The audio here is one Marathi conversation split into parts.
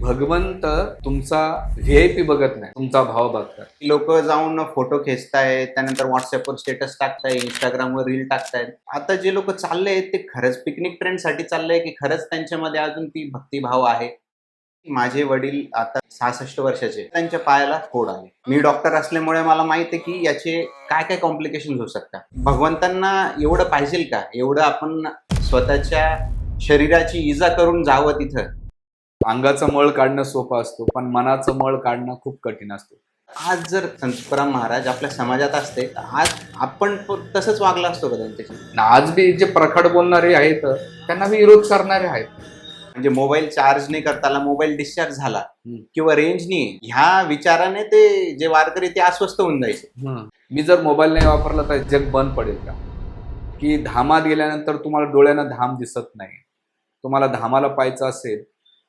भगवंत तुमचा व्हीआयपी बघत नाही, तुमचा भाव बघतात. लोक जाऊन फोटो खेचतायत, त्यानंतर व्हॉट्सअपवर स्टेटस टाकतायत, इंस्टाग्रामवर रील टाकतायत. आता जे लोक चालले ते खरंच पिकनिक ट्रेंड साठी चाललंय की खरंच त्यांच्यामध्ये अजून ती भक्तिभाव आहे? माझे वडील आता 66 वर्षाचे, त्यांच्या पायाला फोड आले. मी डॉक्टर असल्यामुळे मला माहिती आहे की याचे काय काय कॉम्प्लिकेशन होऊ शकतात. भगवंतांना एवढं पाहिजे का? एवढं आपण स्वतःच्या शरीराची इजा करून जावं तिथं? अंगाचा मळ काढणं सोपं असतो, पण मनाचं मळ काढणं खूप कठीण असतो. आज जर संत तुकाराम महाराज आपल्या समाजात असते, आज आपण तसंच वागला असतो का त्यांच्याशी? आज बी जे प्रखड बोलणारे आहेत त्यांना बी विरोध करणारे आहेत. म्हणजे मोबाईल चार्ज नाही करता आला, मोबाईल डिस्चार्ज झाला किंवा रेंज नाही, ह्या विचाराने ते जे वारकरी ते अस्वस्थ होऊन जायचे. मी जर मोबाईल नाही वापरला तर जग बंद पडेल का? की धामात गेल्यानंतर तुम्हाला डोळ्यानं धाम दिसत नाही. तुम्हाला धामाला पाहायचं असेल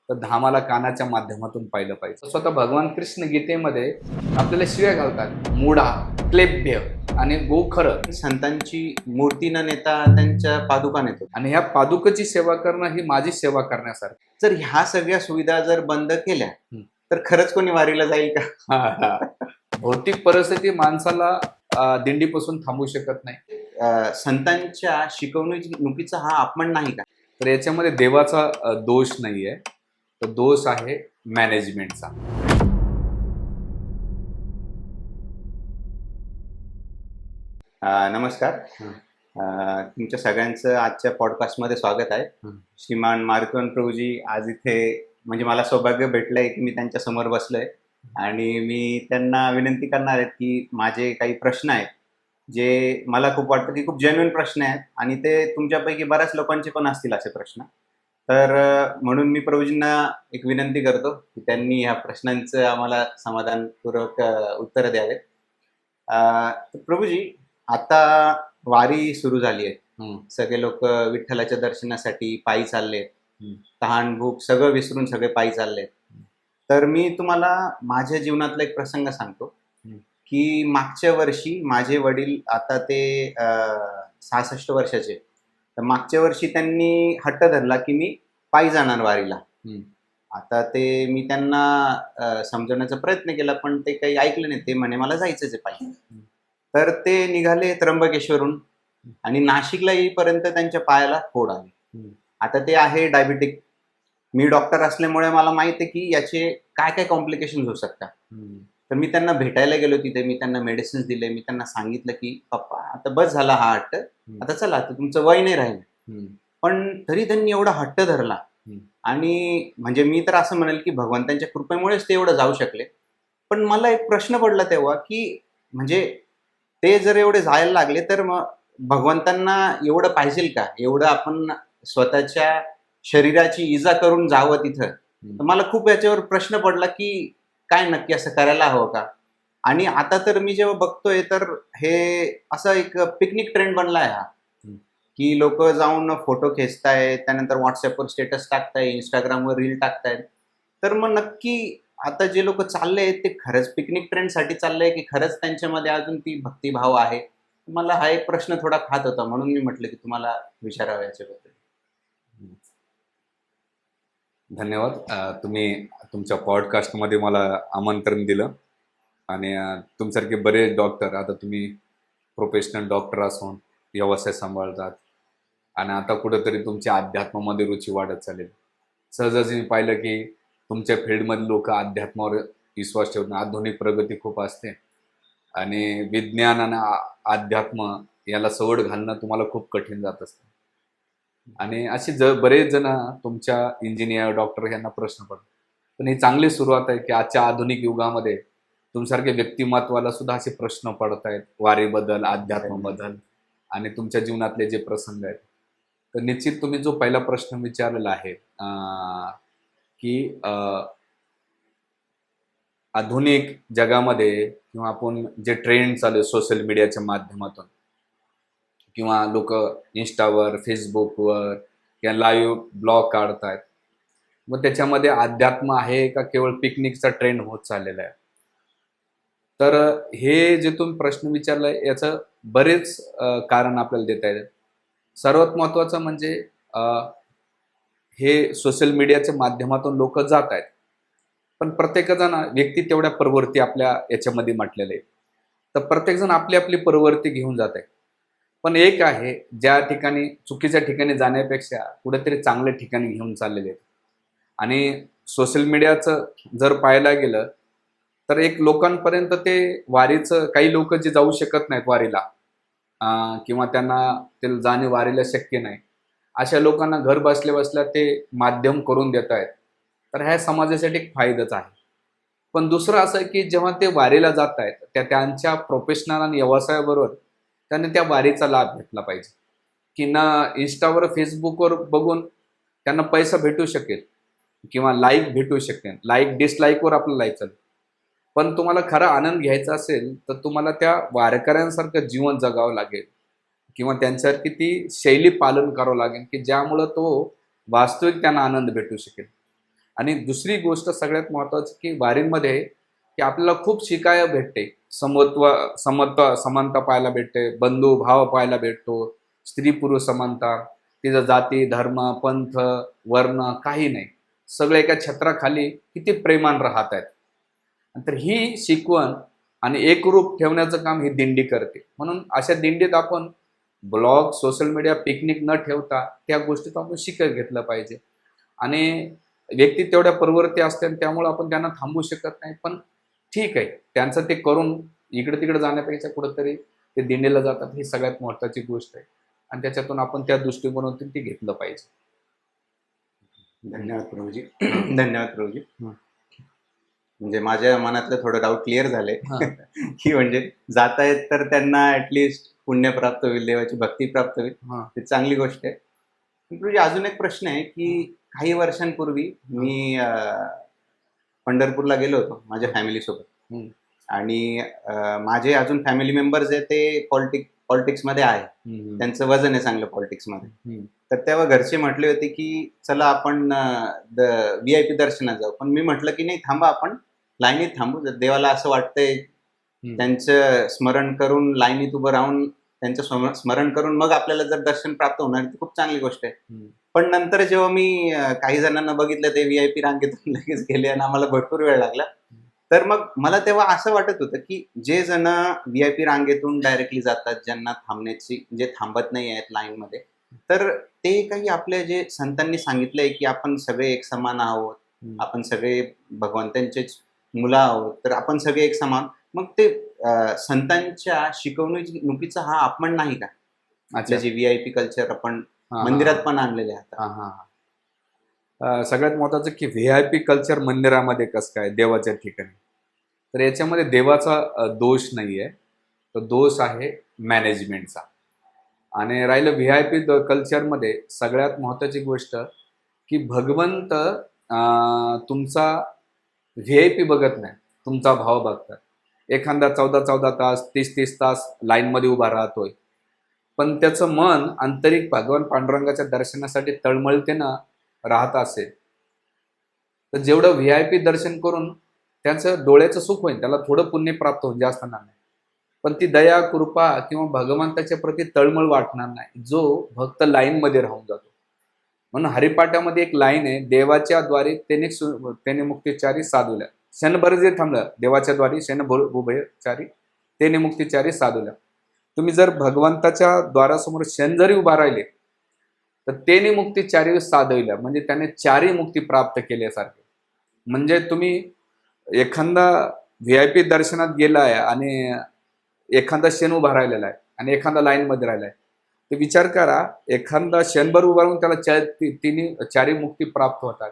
तर धामाला कानाच्या माध्यमातून पाहिलं पाहिजे. स्वतः भगवान कृष्ण गीतेमध्ये आपल्याला शिव्या घालतात, मूढा, क्लेब्य आणि गोखर. संतांची मूर्ती न नेता त्यांच्या पादुका नेतो, आणि ह्या पादुकाची सेवा करणं ही माझी सेवा करण्यासारखी. जर ह्या सगळ्या सुविधा जर बंद केल्या तर खरंच कोणी वारीला जाईल का? भौतिक परिस्थिती माणसाला दिंडीपासून थांबवू शकत नाही. संतांच्या शिकवणुकीचा हा अपमान नाही का? तर याच्यामध्ये देवाचा दोष नाहीये, तर दोष आहे मॅनेजमेंटचा. नमस्कार. तुमच्या सगळ्यांचं आजच्या पॉडकास्टमध्ये स्वागत आहे. श्रीमान मारुतिवन प्रभूजी आज इथे, म्हणजे मला सौभाग्य भेटलंय की मी त्यांच्या समोर बसलोय आणि मी त्यांना विनंती करणार आहे की माझे काही प्रश्न आहेत जे मला खूप वाटतं की खूप जेन्युइन प्रश्न आहेत आणि ते तुमच्यापैकी बऱ्याच लोकांचे पण असतील असे प्रश्न. तर म्हणून मी प्रभूजींना एक विनंती करतो की त्यांनी ह्या प्रश्नांचं आम्हाला समाधानपूर्वक उत्तरं द्यावेत. प्रभूजी, आता वारी सुरू झाली आहे. सगळे लोक विठ्ठलाच्या दर्शनासाठी पायी चाललेत. तहान भूक सगळं विसरून सगळे पायी चाललेत. तर मी तुम्हाला माझ्या जीवनातला एक प्रसंग सांगतो की मागच्या वर्षी माझे वडील, आता ते 66 वर्षाचे, तर मागच्या वर्षी त्यांनी हट्ट धरला की मी पायी जाणार वारीला. आता ते मी त्यांना समजवण्याचा प्रयत्न केला पण ते काही ऐकलं नाही. ते म्हणे मला जायचंच आहे पायी. तर ते निघाले त्र्यंबकेश्वरून आणि नाशिकला येईपर्यंत त्यांच्या पायाला फोड आले. आता ते आहे डायबिटिक. मी डॉक्टर असल्यामुळे मला माहिती आहे की याचे काय काय कॉम्प्लिकेशन होऊ शकतात. तर मी त्यांना भेटायला गेलो तिथे. मी त्यांना मेडिसिन्स दिले. मी त्यांना सांगितलं की पप्पा आता बस झाला हा हट्ट, आता चला, आता तुमचं वय नाही राहिलं. पण तरी त्यांनी एवढा हट्ट धरला. आणि म्हणजे मी तर असं म्हणेल की भगवंतांच्या कृपेमुळेच ते एवढं जाऊ शकले. पण मला एक प्रश्न पडला तेव्हा की म्हणजे ते जर एवढे जायला लागले तर मग भगवंतांना एवढं पाहिजे का? एवढं आपण स्वतःच्या शरीराची इजा करून जावं तिथं? तर मला खूप याच्यावर प्रश्न पडला की काय नक्की असं करायला हवं का? आणि आता तर मी जेव्हा बघतोय तर हे असं एक पिकनिक ट्रेंड बनलाय हा, की लोक जाऊन फोटो खेचतायत, त्यानंतर व्हॉट्सअपवर स्टेटस टाकतायत, इंस्टाग्रामवर रील टाकतायत. तर मग नक्की आता जे लोक चालले ते खरंच पिकनिक ट्रेंड साठी चाललंय की खरंच त्यांच्यामध्ये अजून ती भक्तिभाव आहे? मला हा एक प्रश्न थोडा खात होता, म्हणून मी म्हटलं की तुम्हाला विचारावं याच्याबद्दल. धन्यवाद. तुम्ही तुमच्या पॉडकास्टमध्ये मला आमंत्रण दिलं आणि तुमच्यासारखे बरेच डॉक्टर, आता तुम्ही प्रोफेशनल डॉक्टर असून व्यवसाय सांभाळतात आणि आता कुठंतरी तुमच्या अध्यात्मामध्ये रुची वाढत चालेल. सहजच मी पाहिलं की तुमच्या फील्डमधले लोक अध्यात्मावर विश्वास ठेवून, आधुनिक प्रगती खूप असते आणि विज्ञान आणि अध्यात्म याला सवड घालणं तुम्हाला खूप कठीण जात असतं. आणि असे बरेच जण तुमच्या इंजिनियर, डॉक्टर यांना प्रश्न पडतो. पण ही चांगली सुरुवात आहे की आजच्या आधुनिक युगामध्ये तुमच्यासारख्या व्यक्तिमत्वाला सुद्धा असे प्रश्न पडत आहेत वारीबद्दल, अध्यात्माबद्दल आणि तुमच्या जीवनातले जे प्रसंग आहेत. तर निश्चित तुम्ही जो पहिला प्रश्न विचारलेला आहे की आधुनिक जगामध्ये किंवा आपण जे ट्रेंड चालू आहे सोशल मीडियाच्या माध्यमातून किंवा लोक इंस्टावर, फेसबुकवर किंवा लाईव्ह ब्लॉग काढतायत, मग त्याच्यामध्ये अध्यात्म आहे का केवळ पिकनिकचा ट्रेंड होत चाललेला आहे? तर हे जे तुम्ही प्रश्न विचारलाय याचं बरेच कारण आपल्याला देता येतात. सर्वात महत्त्वाचं म्हणजे हे सोशल मीडियाच्या माध्यमातून लोक जात आहेत पण प्रत्येकजण व्यक्ती तेवढ्या प्रवृत्ती आपल्या याच्यामध्ये म्हटलेले आहे. तर प्रत्येकजण आपली आपली प्रवृत्ती घेऊन जात आहे. पण एक आहे, ज्या ठिकाणी चुकीच्या ठिकाणी जाण्यापेक्षा कुठेतरी चांगल्या ठिकाणी घेऊन चाललेले आहेत. आणि सोशल मीडियाचं जर पाहायला गेलं तर एक लोकांपर्यंत ते वारीचं, काही लोक जे जाऊ शकत नाहीत वारीला, किंवा त्यांना ते जाणे वारीला शक्य नाही, अशा लोकांना घर बसल्या बसल्या ते माध्यम करून देत आहेत. तर ह्या समाजासाठी एक फायदाच आहे. पण दुसरं असं आहे की जेव्हा ते वारीला जात आहेत, त्यांच्या प्रोफेशनल आणि व्यवसायाबरोबर त्यांनी त्या वारीचा लाभ घेतला पाहिजे. की ना इंस्टावर फेसबुकवर बघून त्यांना पैसा भेटू शकेल किंवा लाईक भेटू शकेल, लाईक डिसलाईकवर आपलं लाईक चालेल. पण तुम्हाला खरा आनंद घ्यायचा असेल तर तुम्हाला त्या वारकऱ्यांसारखं जीवन जगावं लागेल किंवा त्यांच्यासारखी ती शैली पालन करावं लागेल की ज्यामुळं तो वास्तविक त्यांना आनंद भेटू शकेल. आणि दुसरी गोष्ट सगळ्यात महत्त्वाची की वारीमध्ये की आपल्याला खूप शिकायला भेटते. समानता पाहायला भेटते, बंधू भाव पाहायला भेटतो, स्त्री पुरुष समानता, तिथं जाती धर्म पंथ वर्ण काही नाही, सगळे एका छत्राखाली किती प्रेमान राहत आहेत. तर ही शिकवण आणि एकरूप ठेवण्याचं काम ही दिंडी करते. म्हणून अशा दिंडीत आपण ब्लॉग सोशल मीडिया पिकनिक न ठेवता त्या गोष्टीत आपण शिकत घेतलं पाहिजे. आणि व्यक्ती तेवढ्या प्रवृत्ती असते त्यामुळे आपण त्यांना थांबवू शकत नाही. पण ठीक आहे, त्यांचं ते करून इकडे तिकडे जाण्यापेक्षा कुठंतरी ते दिंडीला जातात, ही सगळ्यात महत्त्वाची गोष्ट आहे. आणि त्याच्यातून आपण त्या दृष्टिकोनातून ते घेतलं पाहिजे. धन्यवाद प्रभूजी. धन्यवाद प्रभूजी. म्हणजे माझ्या मनातलं थोडं डाऊट क्लिअर झाले की म्हणजे जात आहेत तर त्यांना ऍटलिस्ट पुण्य प्राप्त होईल, देवाची भक्ती प्राप्त होईल, ही चांगली गोष्ट आहे. प्रभूजी अजून एक प्रश्न आहे की काही वर्षांपूर्वी मी पंढरपूरला गेलो होतो माझ्या फॅमिली सोबत. आणि माझे अजून फॅमिली मेंबर्स आहे ते पॉलिटिक्समध्ये आहे, त्यांचं वजन आहे चांगलं पॉलिटिक्समध्ये. तर तेव्हा घरचे म्हटले होते की चला आपण VIP दर्शनात जाऊ. पण मी म्हटलं की नाही, थांबा, आपण लाईनीत थांबू. देवाला असं वाटतंय त्यांचं स्मरण करून लाईनीत उभं राहून त्यांचं स्मरण करून मग आपल्याला जर दर्शन प्राप्त होणार ती खूप चांगली गोष्ट आहे. पण नंतर जेव्हा मी काही जणांना बघितलं ते VIP रांगेतून लगेच गेले आणि आम्हाला भरपूर वेळ लागला. तर मग मला तेव्हा असं वाटत होतं की जे जण VIP रांगेतून डायरेक्टली जातात, ज्यांना थांबण्याची, जे थांबत नाही आहेत लाईनमध्ये, तर ते काही आपल्या जे संतांनी सांगितलंय की आपण सगळे एक समान आहोत, आपण सगळे भगवंतांचेच मुलं आहोत, तर आपण सगळे एक समान. मग ते संतांच्या शिकवणुकीचा हा अपमान नाही का? आपलं जे VIP कल्चर आपण मंदिरात पण आणलेले आहेत. सगळ्यात महत्वाचं की VIP कल्चर मंदिरामध्ये कसं काय देवाच्या ठिकाणी? तर याच्यामध्ये देवाचा दोष नाहीये, तो दोष आहे मॅनेजमेंटचा. आणि राहिलं VIP कल्चरमध्ये सगळ्यात महत्वाची गोष्ट की भगवंत तुमचा VIP बघत नाही, तुमचा भाव बघतात. एखादा 14-14 तास 30-30 तास लाईनमध्ये उभा राहतोय, पण त्याचं मन आंतरिक भगवान पांडुरंगाच्या दर्शनासाठी तळमळतेनं राहत असेल तर जेवढं VIP दर्शन करून त्यांचं डोळ्याचं सुख होईल, त्याला थोडं पुण्य प्राप्त होईल, जास्त नाही. पण ती दया कृपा किंवा भगवंताच्या प्रती तळमळ वाटणार नाही जो भक्त लाईनमध्ये राहून जातो. म्हणून हरिपाठामध्ये एक लाईन आहे, देवाच्या द्वारे त्याने मुक्तिचारी साधवल्या. क्षणभर जे थांबलं देवाच्या द्वारे, क्षणभरचारी त्याने मुक्तिचारी साधवल्या. तुम्ही जर भगवंताच्या द्वारासमोर क्षण जरी उभा राहिले तर त्याने मुक्तिचारी साधवल्या, म्हणजे त्याने चारी मुक्ती प्राप्त केल्यासारखे. म्हणजे तुम्ही एखादा VIP दर्शनात गेलाय आणि एखादा क्षण उभा राहिलेला आहे आणि एखादा लाईनमध्ये राहिलाय, तर विचार करा, एखादा क्षणभर उभा राहून त्याला तिन्ही चारी मुक्ती प्राप्त होतात.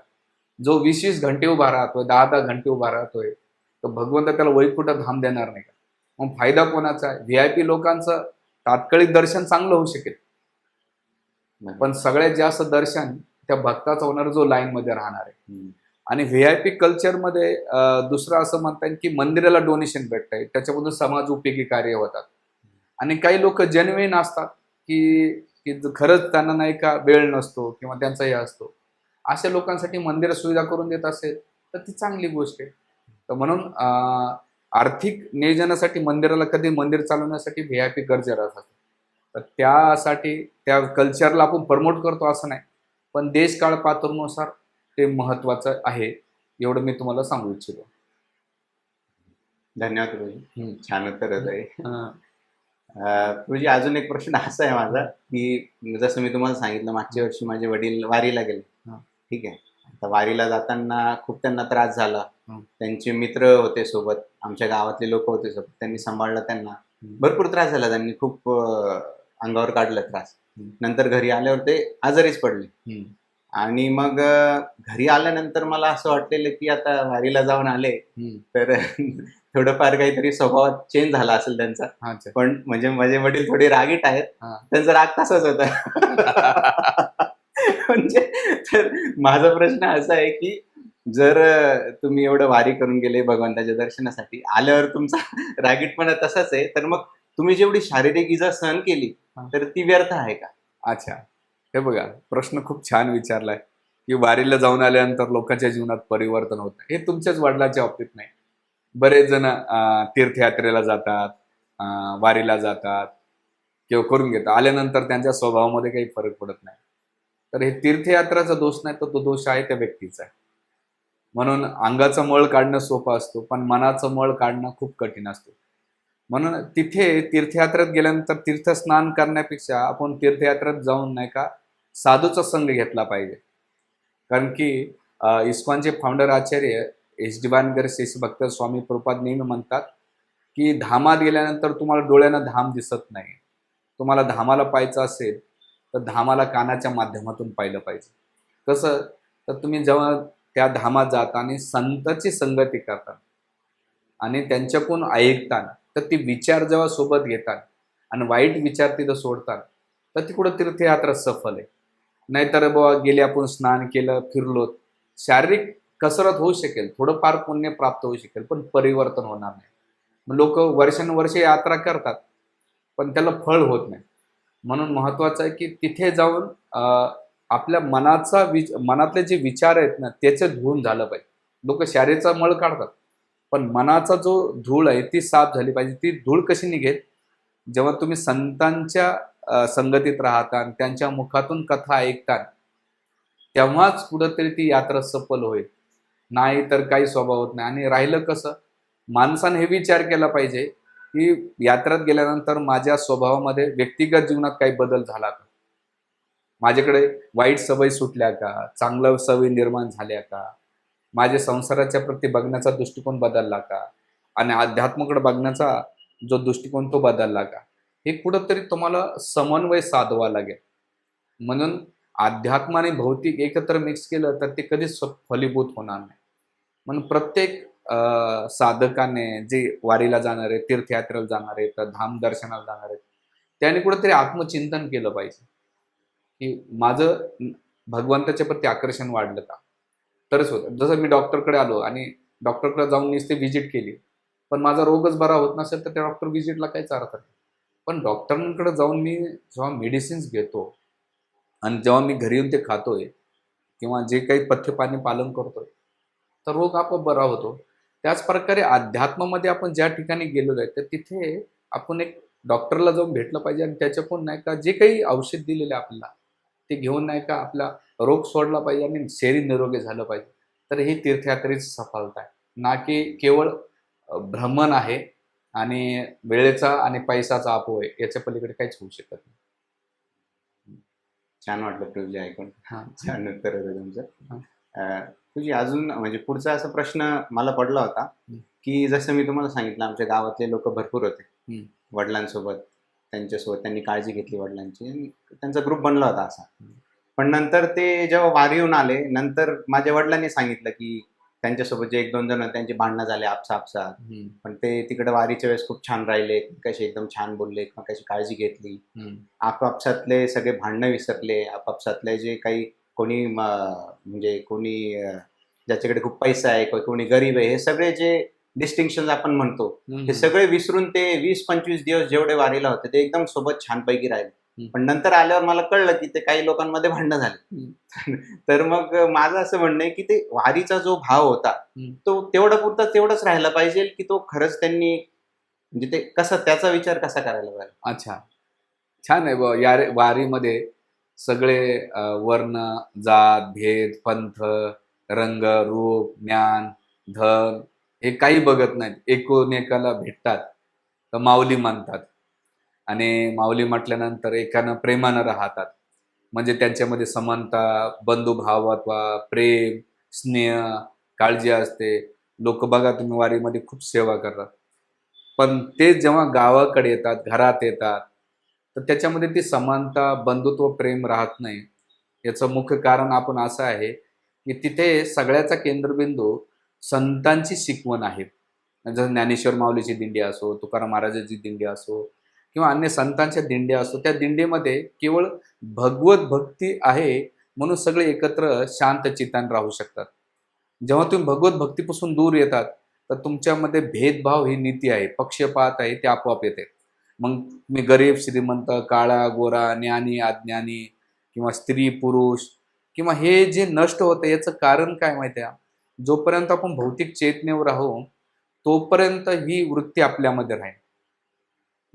जो 20-20 घंटे उभा राहतोय, 10-10 घंटे उभा राहतोय, तर भगवंत त्याला वैकुंठ धाम देणार नाही का? मग फायदा कोणाचा आहे? VIP लोकांचं तात्कालिक दर्शन चांगलं होऊ शकेल, पण सगळ्यात जास्त दर्शन त्या भक्ताचा होणार जो लाईनमध्ये राहणार आहे. आणि VIP कल्चरमध्ये दुसरं असं म्हणता येईल की मंदिराला डोनेशन भेटतंय, त्याच्यामधून समाज उपयोगी कार्य होतात. आणि काही लोक जेन्युइन असतात की खरंच त्यांना नाही का वेळ नसतो किंवा त्यांचा हे असतो, अशा लोकांसाठी मंदिर सुविधा करून देत असेल तर ती चांगली गोष्ट आहे. तर म्हणून आर्थिक नियोजनासाठी मंदिराला, कधी मंदिर चालवण्यासाठी VIP गरजेचं असतात. तर त्यासाठी त्या कल्चरला आपण प्रमोट करतो असं नाही, पण देश काळ पातळीनुसार ते महत्वाचं आहे. एवढं मी तुम्हाला सांगू इच्छितो. धन्यवाद प्रभूजी, छान उत्तर होत आहे. अं, प्रभूजी, अजून एक प्रश्न असा आहे माझा, की जसं मी तुम्हाला सांगितलं, मागच्या वर्षी माझे वडील वारीला गेले. हा. ठीक आहे. आता वारीला जाताना खूप त्यांना त्रास झाला. हं. त्यांचे मित्र होते सोबत, आमच्या गावातले लोक होते सोबत, त्यांनी सांभाळलं त्यांना. भरपूर त्रास झाला, त्यांनी खूप अंगावर काढलं त्रास. नंतर घरी आल्यावर ते आजारीच पडले. आणि मग घरी आल्यानंतर मला असं वाटलेलं की आता वारीला जाऊन आले तर थोडंफार काहीतरी स्वभावात चेंज झाला असेल त्यांचा. अच्छा. पण म्हणजे माझे वडील थोडे रागीट आहेत, हा. त्यांचा राग तसाच होता. म्हणजे तर माझा प्रश्न असा आहे की जर तुम्ही एवढं वारी करून गेले भगवंताच्या दर्शनासाठी, आल्यावर तुमचा रागीटपणा तसाच आहे, तर मग तुम्ही जेवढी शारीरिक इजा सहन केली हा. तर ती व्यर्थ आहे का? अच्छा, हे बघा, प्रश्न खूप छान विचारलाय की वारीला जाऊन आल्यानंतर लोकांच्या जीवनात परिवर्तन होतं. हे तुमच्याच वडिलांच्या बाबतीत नाही. बरेच जण तीर्थयात्रेला जातात, वारीला जातात किंवा करून घेतात, आल्यानंतर त्यांच्या स्वभावामध्ये काही फरक पडत नाही. तर हे तीर्थयात्राचा दोष नाही, तर तो दोष आहे त्या व्यक्तीचा. म्हणून अंगाचा मळ काढणं सोपं असतो, पण मनाचं मळ काढणं खूप कठीण असतो. म्हणून तिथे तीर्थयात्रेत गेल्यानंतर तीर्थस्नान करण्यापेक्षा आपण तीर्थयात्रेत जाऊन नाही का साधूचा संघ घेतला पाहिजे. कारण की इस्कॉनचे फाउंडर आचार्य एस डी वानगर शेष भक्त स्वामी प्रभुपाद नेहमी म्हणतात की धामात गेल्यानंतर तुम्हाला डोळ्यानं धाम दिसत नाही. तुम्हाला धामाला पाहायचं असेल तर धामाला कानाच्या माध्यमातून पाहिलं पाहिजे. कसं, तर तुम्ही जेव्हा त्या धामात जाता आणि संतांची संगती करतात आणि त्यांच्याकडून ऐकतात, तर ती विचार जेव्हा सोबत घेतात आणि वाईट विचार तिथं सोडतात, तर ती कुठं तीर्थयात्रा सफल आहे. नाहीतर बाबा गेले आपण स्नान केलं, फिरलो, शारीरिक कसरत होऊ शकेल, थोडंफार पुण्य प्राप्त होऊ शकेल, पण परिवर्तन होणार नाही. लोक वर्षानुवर्षे यात्रा करतात पण त्याला फळ होत नाही. म्हणून महत्वाचं आहे की तिथे जाऊन आपल्या मनातले जे विचार आहेत ना त्याचे धुवून झालं पाहिजे. लोक शारीरचा मळ काढतात, पण मनाचा जो धूळ आहे ती साफ झाली पाहिजे. ती धूळ कशी निघेल, जेव्हा तुम्ही संतांच्या संगतीत राहता आणि त्यांच्या मुखातून कथा ऐकता, तेव्हाच कुठंतरी ती यात्रा सफल होईल. नाही तर काही स्वभाव होत नाही. आणि राहिलं कसं, माणसाने हे विचार केला पाहिजे की यात्रेत गेल्यानंतर माझ्या स्वभावामध्ये व्यक्तिगत जीवनात काही बदल झाला का, माझ्याकडे वाईट सवय सुटल्या का, चांगल्या सवयी निर्माण झाल्या का, माझ्या संसाराच्या प्रती बघण्याचा दृष्टिकोन बदलला का, आणि अध्यात्माकडे बघण्याचा जो दृष्टिकोन तो बदलला का, हे कुठंतरी तुम्हाला समन्वय साधवा लागेल. म्हणून अध्यात्म आणि भौतिक एकत्र मिक्स केलं तर ते कधीच फलीभूत होणार नाही. म्हणून प्रत्येक साधकाने, जे वारीला जाणार आहेत, तीर्थयात्रेला जाणार आहेत, धाम दर्शनाला जाणार आहेत, त्याने कुठेतरी आत्मचिंतन केलं पाहिजे की माझं भगवंताच्या प्रती आकर्षण वाढलं का, तरच होतं. जसं मी डॉक्टरकडे आलो आणि डॉक्टरकडे जाऊन नुसते व्हिजिट केली, पण माझा रोगच बरा होत नसेल तर त्या डॉक्टर व्हिजिटला काहीच अर्थ नाही. पण डॉक्टरांकडे जाऊन मी जेव्हा मेडिसिन्स घेतो आणि जेव्हा मी घरी येऊन ते खातोय किंवा जे काही पथ्यपाणी पालन करतोय, तर रोग आपोआप बरा होतो. त्याच प्रकारे अध्यात्मामध्ये आपण ज्या ठिकाणी गेलेलो आहे तर तिथे आपण एक डॉक्टरला जाऊन भेटलं पाहिजे आणि त्याच्याकडून नाही का जे काही औषध दिलेले आपल्याला ते घेऊन नाही का आपला रोग सोडला पाहिजे आणि शरीर निरोगी झालं पाहिजे. तर ही तीर्थयात्रेची सफलता आहे, ना की केवळ भ्रमण आहे आणि वेळेचा आणि पैशाचा अपोय, याच्या पलीकडे काहीच होऊ शकत नाही. छान वाटलं प्रभूजी ऐकून. हां. छान उत्तर होतं तुमचं. हां. तुझी अजून म्हणजे पुढचा असा प्रश्न मला पडला होता की जसं मी तुम्हाला सांगितलं, आमच्या गावातले लोक भरपूर होते वडिलांसोबत, त्यांच्यासोबत त्यांनी काळजी घेतली वडिलांची आणि त्यांचा ग्रुप बनला होता असा. पण नंतर ते जेव्हा वारीहून आले, नंतर माझ्या वडिलांनी सांगितलं की त्यांच्यासोबत जे 1-2 जण त्यांची भांडणं झाले आपसात, पण ते तिकडे वारीच्या वेळेस खूप छान राहिले, कसे एकदम छान बोलले, एकमेकाची काळजी घेतली, आपापसातले सगळे भांडणं विसरले, आपापसातले जे काही कोणी म्हणजे कोणी ज्याच्याकडे खूप पैसा आहे, कोणी गरीब आहे, हे सगळे जे डिस्टिंक्शन आपण म्हणतो हे सगळे विसरून ते 20-25 दिवस जेवढे वारीला होते ते एकदम सोबत छानपैकी राहिले. पण नंतर आल्यावर मला कळलं की ते काही लोकांमध्ये भांडणं झाले. तर मग माझं असं म्हणणं आहे की ते वारीचा जो भाव होता तो तेवढा पुरता तेवढाच राहायला पाहिजे की तो खरंच त्यांनी म्हणजे ते कसं, त्याचा विचार कसा करायला पाहिजे. अच्छा, छान आहे. या वारीमध्ये सगळे वर्ण, जात, भेद, पंथ, रंग, रूप, ज्ञान, धन हे काही बघत नाहीत. एकूण एकाला भेटतात तर माऊली म्हणतात. आणि माऊली म्हटल्यानंतर एकानं प्रेमानं राहतात. म्हणजे त्यांच्यामध्ये समानता, बंधुभावत्वा, प्रेम, स्नेह, काळजी असते. लोक बघा तुम्ही वारीमध्ये खूप सेवा करतात. पण ते जेव्हा गावाकडे येतात, घरात येतात, तर त्याच्यामध्ये ती समानता, बंधुत्व, प्रेम राहत नाही. याचं मुख्य कारण आपण असं आहे की तिथे सगळ्याचा केंद्रबिंदू संतांची शिकवण आहे. जसं ज्ञानेश्वर माऊलीची दिंडी असो, तुकाराम महाराजांची दिंडी असो किंवा अन्य संतांच्या दिंड्या असो, त्या दिंडीमध्ये केवळ भगवत भक्ती आहे म्हणून सगळे एकत्र शांत चित्ताने राहू शकतात. जेव्हा तुम्ही भगवत भक्तीपासून दूर येतात तर तुमच्यामध्ये भेदभाव ही नीती आहे, पक्षपात आहे, ते आपोआप येते. मग तुम्ही गरीब श्रीमंत, काळा गोरा, ज्ञानी अज्ञानी किंवा स्त्री पुरुष किंवा हे जे नष्ट होतं याचं कारण काय माहिती आहे? जोपर्यंत आपण भौतिक चेतनेवर राहू तोपर्यंत ही वृत्ती आपल्यामध्ये राहील.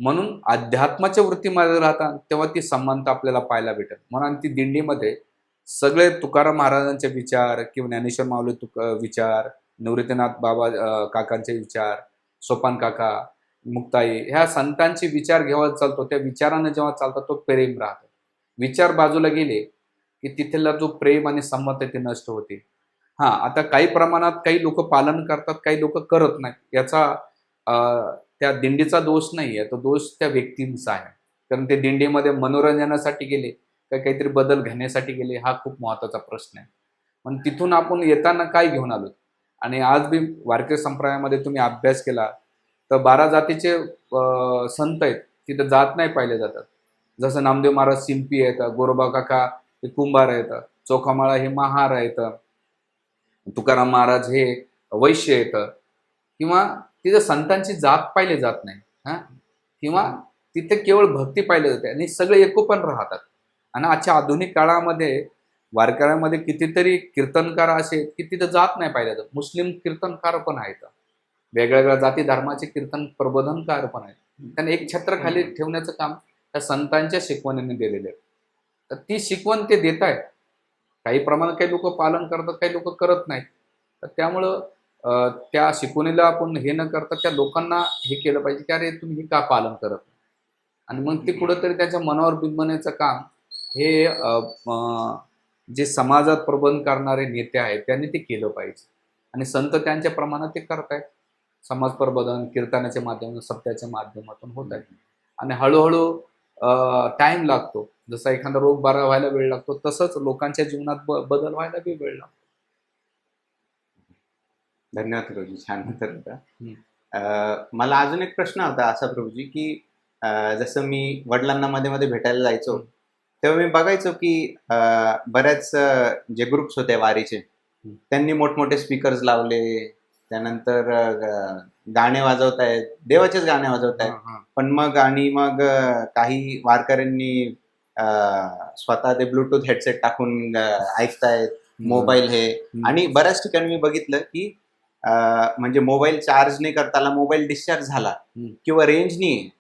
म्हणून अध्यात्माच्या वृत्तीमध्ये राहतात तेव्हा ती समानता आपल्याला पाहायला भेटेल. म्हणून ती दिंडीमध्ये सगळे तुकाराम महाराजांचे विचार किंवा ज्ञानेश्वर माऊली विचार, निवृत्तीनाथ बाबा काकांचे विचार, सोपान काका, मुक्ताई ह्या संतांचे विचार घेऊन चालतो. त्या विचाराने जेव्हा चालतो तो प्रेम राहतो. विचार बाजूला गेले की तिथला जो प्रेम आणि संमत आहे ते नष्ट होते. हा, आता काही प्रमाणात काही लोक पालन करतात, काही लोक करत नाहीत. याचा त्या दिंडीचा दोष नाहीये, तो दोष त्या व्यक्तींचा आहे. कारण ते दिंडीमध्ये मनोरंजनासाठी गेले का काहीतरी बदल घेण्यासाठी गेले, हा खूप महत्वाचा प्रश्न आहे. पण तिथून आपण येताना काय घेऊन आलो? आणि आज बी वारकरी संप्रदायामध्ये तुम्ही अभ्यास केला तर 12 जातीचे संत आहेत, तिथं जात नाही पाहिले जातात. जसं नामदेव महाराज शिंपी आहेत, गोरोबा काका हे कुंभार आहेत, चोखामाळा हे महार आहेत, तुकाराम महाराज हे वैश्य आहेत, किंवा तिथे संतांची जात पाहिले जात नाही. हा, किंवा तिथे केवळ भक्ती पाहिली जाते आणि सगळे एकोपण राहतात. आणि आजच्या आधुनिक काळामध्ये वारकऱ्यामध्ये कितीतरी कीर्तनकार असे आहेत की तिथे जात नाही पाहिजे जात. मुस्लिम कीर्तनकार पण आहेत, वेगवेगळ्या जाती धर्माचे कीर्तन प्रबोधनकार पण आहेत. त्यांनी एक छत्राखाली ठेवण्याचं काम त्या संतांच्या शिकवणीने दिलेले आहे. तर ती शिकवण ते देत आहेत. काही प्रमाणात काही लोक पालन करतात, काही लोक करत नाहीत. तर त्यामुळं त्या शिकवणीला आपण हे न करता त्या लोकांना हे केलं पाहिजे की अरे तुम्ही हे का पालन करत नाही. आणि मग ते कुठंतरी त्याच्या मनावर बिंबण्याचं काम हे जे समाजात प्रबंध करणारे नेते आहेत त्यांनी ते केलं पाहिजे. आणि संत त्यांच्या प्रमाणात ते करतायत. समाज प्रबोधन कीर्तनाच्या माध्यमातून, सत्याच्या माध्यमातून होत आहे. आणि हळूहळू टाइम लागतो. जसा एखादा रोग बरा व्हायला वेळ लागतो तसंच लोकांच्या जीवनात बदल व्हायला बी वेळ लागतो. धन्यवाद प्रभूजी, छान उत्तर होता. मला अजून एक प्रश्न होता असा प्रभूजी की जसं मी वडिलांना मध्ये मध्ये भेटायला जायचो तेव्हा मी बघायचो की बऱ्याच जे ग्रुप्स होते वारीचे त्यांनी मोठमोठे स्पीकर्स लावले, त्यानंतर गाणे वाजवतायत, देवाचेच गाणे वाजवतायत. पण मग काही वारकऱ्यांनी स्वतः ते ब्लूटूथ हेडसेट टाकून ऐकतायत, मोबाईल हे. आणि बऱ्याच ठिकाणी मी बघितलं की म्हणजे मोबाईल चार्ज नाही करताना मोबाईल डिस्चार्ज झाला किंवा रेंज नाही,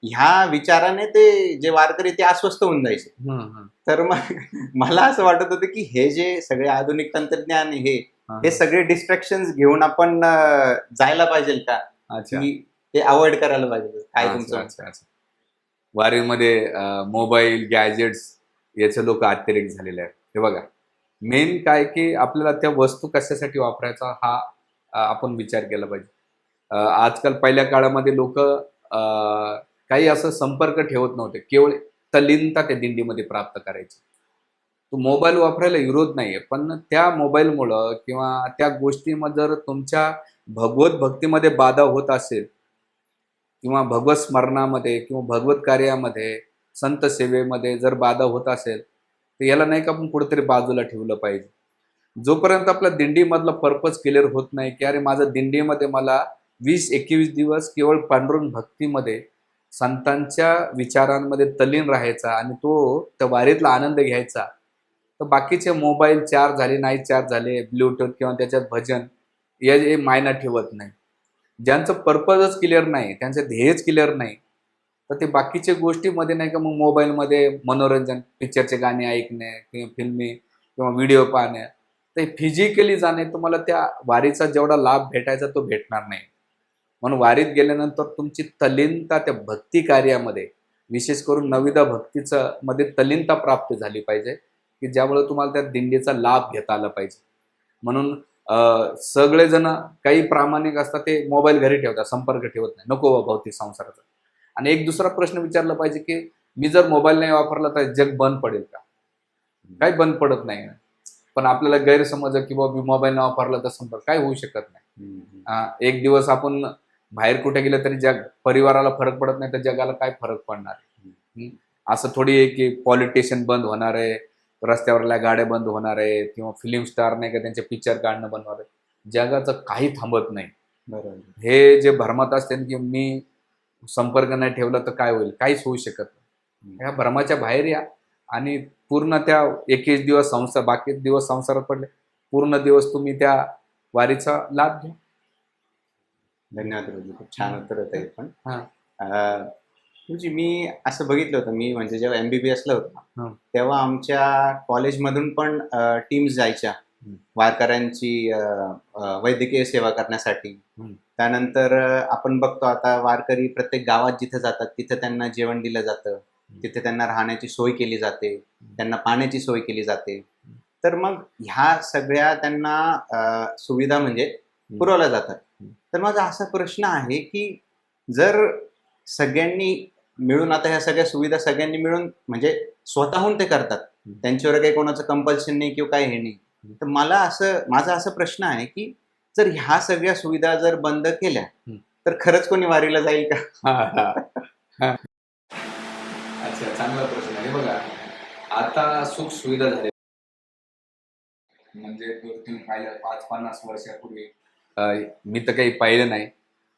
ह्या विचाराने ते जे वारकरी ते अस्वस्थ होऊन जायचे. तर मग मला असं वाटत होतं की हे जे सगळे आधुनिक तंत्रज्ञान हे सगळे डिस्ट्रॅक्शन घेऊन आपण जायला पाहिजे का, की ते अवॉइड करायला पाहिजे? काय तुमचं? वारीमध्ये मोबाईल गॅजेट्स याचे लोक अतिरेक झालेले आहेत. हे बघा, मेन काय की आपल्याला त्या वस्तू कशासाठी वापरायचा हा आपण विचार केला पाहिजे. आजकाल पहिल्या काळामध्ये लोक काही असं संपर्क ठेवत नव्हते, केवळ तल्लीनता त्या दिंडीमध्ये प्राप्त करायची. तो मोबाईल वापरायला विरोध नाहीये, पण त्या मोबाईलमुळं किंवा त्या गोष्टीमध्ये जर तुमच्या भगवत भक्तीमध्ये बाधा होत असेल किंवा भगवत स्मरणामध्ये किंवा भगवत कार्यामध्ये, संत सेवेमध्ये जर बाधा होत असेल तर याला नाही का आपण कुठेतरी बाजूला ठेवलं पाहिजे. जोपर्यंत आपला दिंडीमधला पर्पज क्लिअर होत नाही की अरे माझं दिंडीमध्ये मला 20-21 दिवस केवळ पांडुरंग भक्तीमध्ये संतांच्या विचारांमध्ये तल्लीन राहायचा आणि तो त्या वारीतला आनंद घ्यायचा, तर बाकीचे मोबाईल चार्ज झाले नाही चार्ज झाले, ब्लूटूथ किंवा त्याच्यात भजन हे मायना ठेवत नाही. ज्यांचं पर्पजच क्लिअर नाही, त्यांचं ध्येयच क्लिअर नाही, तर ते बाकीच्या गोष्टीमध्ये नाही का मग मोबाईलमध्ये मनोरंजन, पिक्चरचे गाणे ऐकणे किंवा फिल्मी किंवा व्हिडिओ पाहणे, ते फिजिकली जाणे तुम्हाला त्या वारीचा जेवढा लाभ भेटायचा तो भेटणार नाही. म्हणून वारीत गेल्यानंतर तुमची तल्लीनता त्या भक्ती कार्यामध्ये, विशेष करून नविदा भक्तीचं मध्ये तल्लीनता प्राप्त झाली पाहिजे, की ज्यामुळे तुम्हाला त्या दिंडीचा लाभ घेता आला पाहिजे. म्हणून सगळेजण काही प्रामाणिक असतात, ते मोबाईल घरी ठेवतात, संपर्क ठेवत नाही, नको बाबा भौतिक संसाराचा. आणि एक दुसरा प्रश्न विचारला पाहिजे की मी जर मोबाईल नाही वापरला तर जग बंद पडेल का? काही बंद पडत नाही. पण आपल्याला गैरसमज आहे की बाबा मी मोबाईल न वापरला तर संपर्क काय होऊ शकत नाही. एक दिवस आपण बाहेर कुठे गेलं तरी जग परिवाराला फरक पडत नाही, तर जगाला काय फरक पडणार आहे? असं थोडी आहे की पॉलिटिशियन बंद होणार आहे, रस्त्यावरल्या गाड्या बंद होणार आहे, किंवा फिल्म स्टार नाही का त्यांचे पिक्चर काढणं बंद होणार आहे. जगाचं काही थांबत नाही. बरोबर. हे जे भ्रमात असते की मी संपर्क नाही ठेवला तर काय होईल, काहीच होऊ शकत नाही. ह्या भ्रमाच्या बाहेर या आणि पूर्ण त्या 21 दिवस संसार, बाकी दिवस संसारात पडले, पूर्ण दिवस तुम्ही त्या वारीचा लाभ घ्या. धन्यवाद गुरुजी, खूप छान उत्तर होतं हे पण. हा. गुरुजी, मी असं बघितलं होतं, मी म्हणजे जेव्हा MBBS ला होतो हं. तेव्हा आमच्या कॉलेजमधून पण टीम्स जायच्या वारकऱ्यांची वैद्यकीय सेवा करण्यासाठी. त्यानंतर आपण बघतो आता वारकरी प्रत्येक गावात जिथे जातात तिथे त्यांना जेवण दिलं जातं, तिथे त्यांना राहण्याची सोय केली जाते, त्यांना पाण्याची सोय केली जाते. तर मग ह्या सगळ्या त्यांना सुविधा म्हणजे पुरवल्या जातात. तर माझा असा प्रश्न आहे की जर सगळ्यांनी मिळून, आता ह्या सगळ्या सुविधा सगळ्यांनी मिळून म्हणजे स्वतःहून ते करतात, त्यांच्यावर काही कोणाचं कंपल्शन नाही किंवा काही हे नाही, तर माझा असा प्रश्न आहे की जर ह्या सगळ्या सुविधा जर बंद केल्या तर खरंच कोणी वारीला जाईल का? अच्छा, चांगला प्रश्न आहे. बघा, आता सुख सुविधा झाल्या, म्हणजे तुम्ही पाहिलं 5-50 वर्षापूर्वी मी तर काही पाहिलं नाही,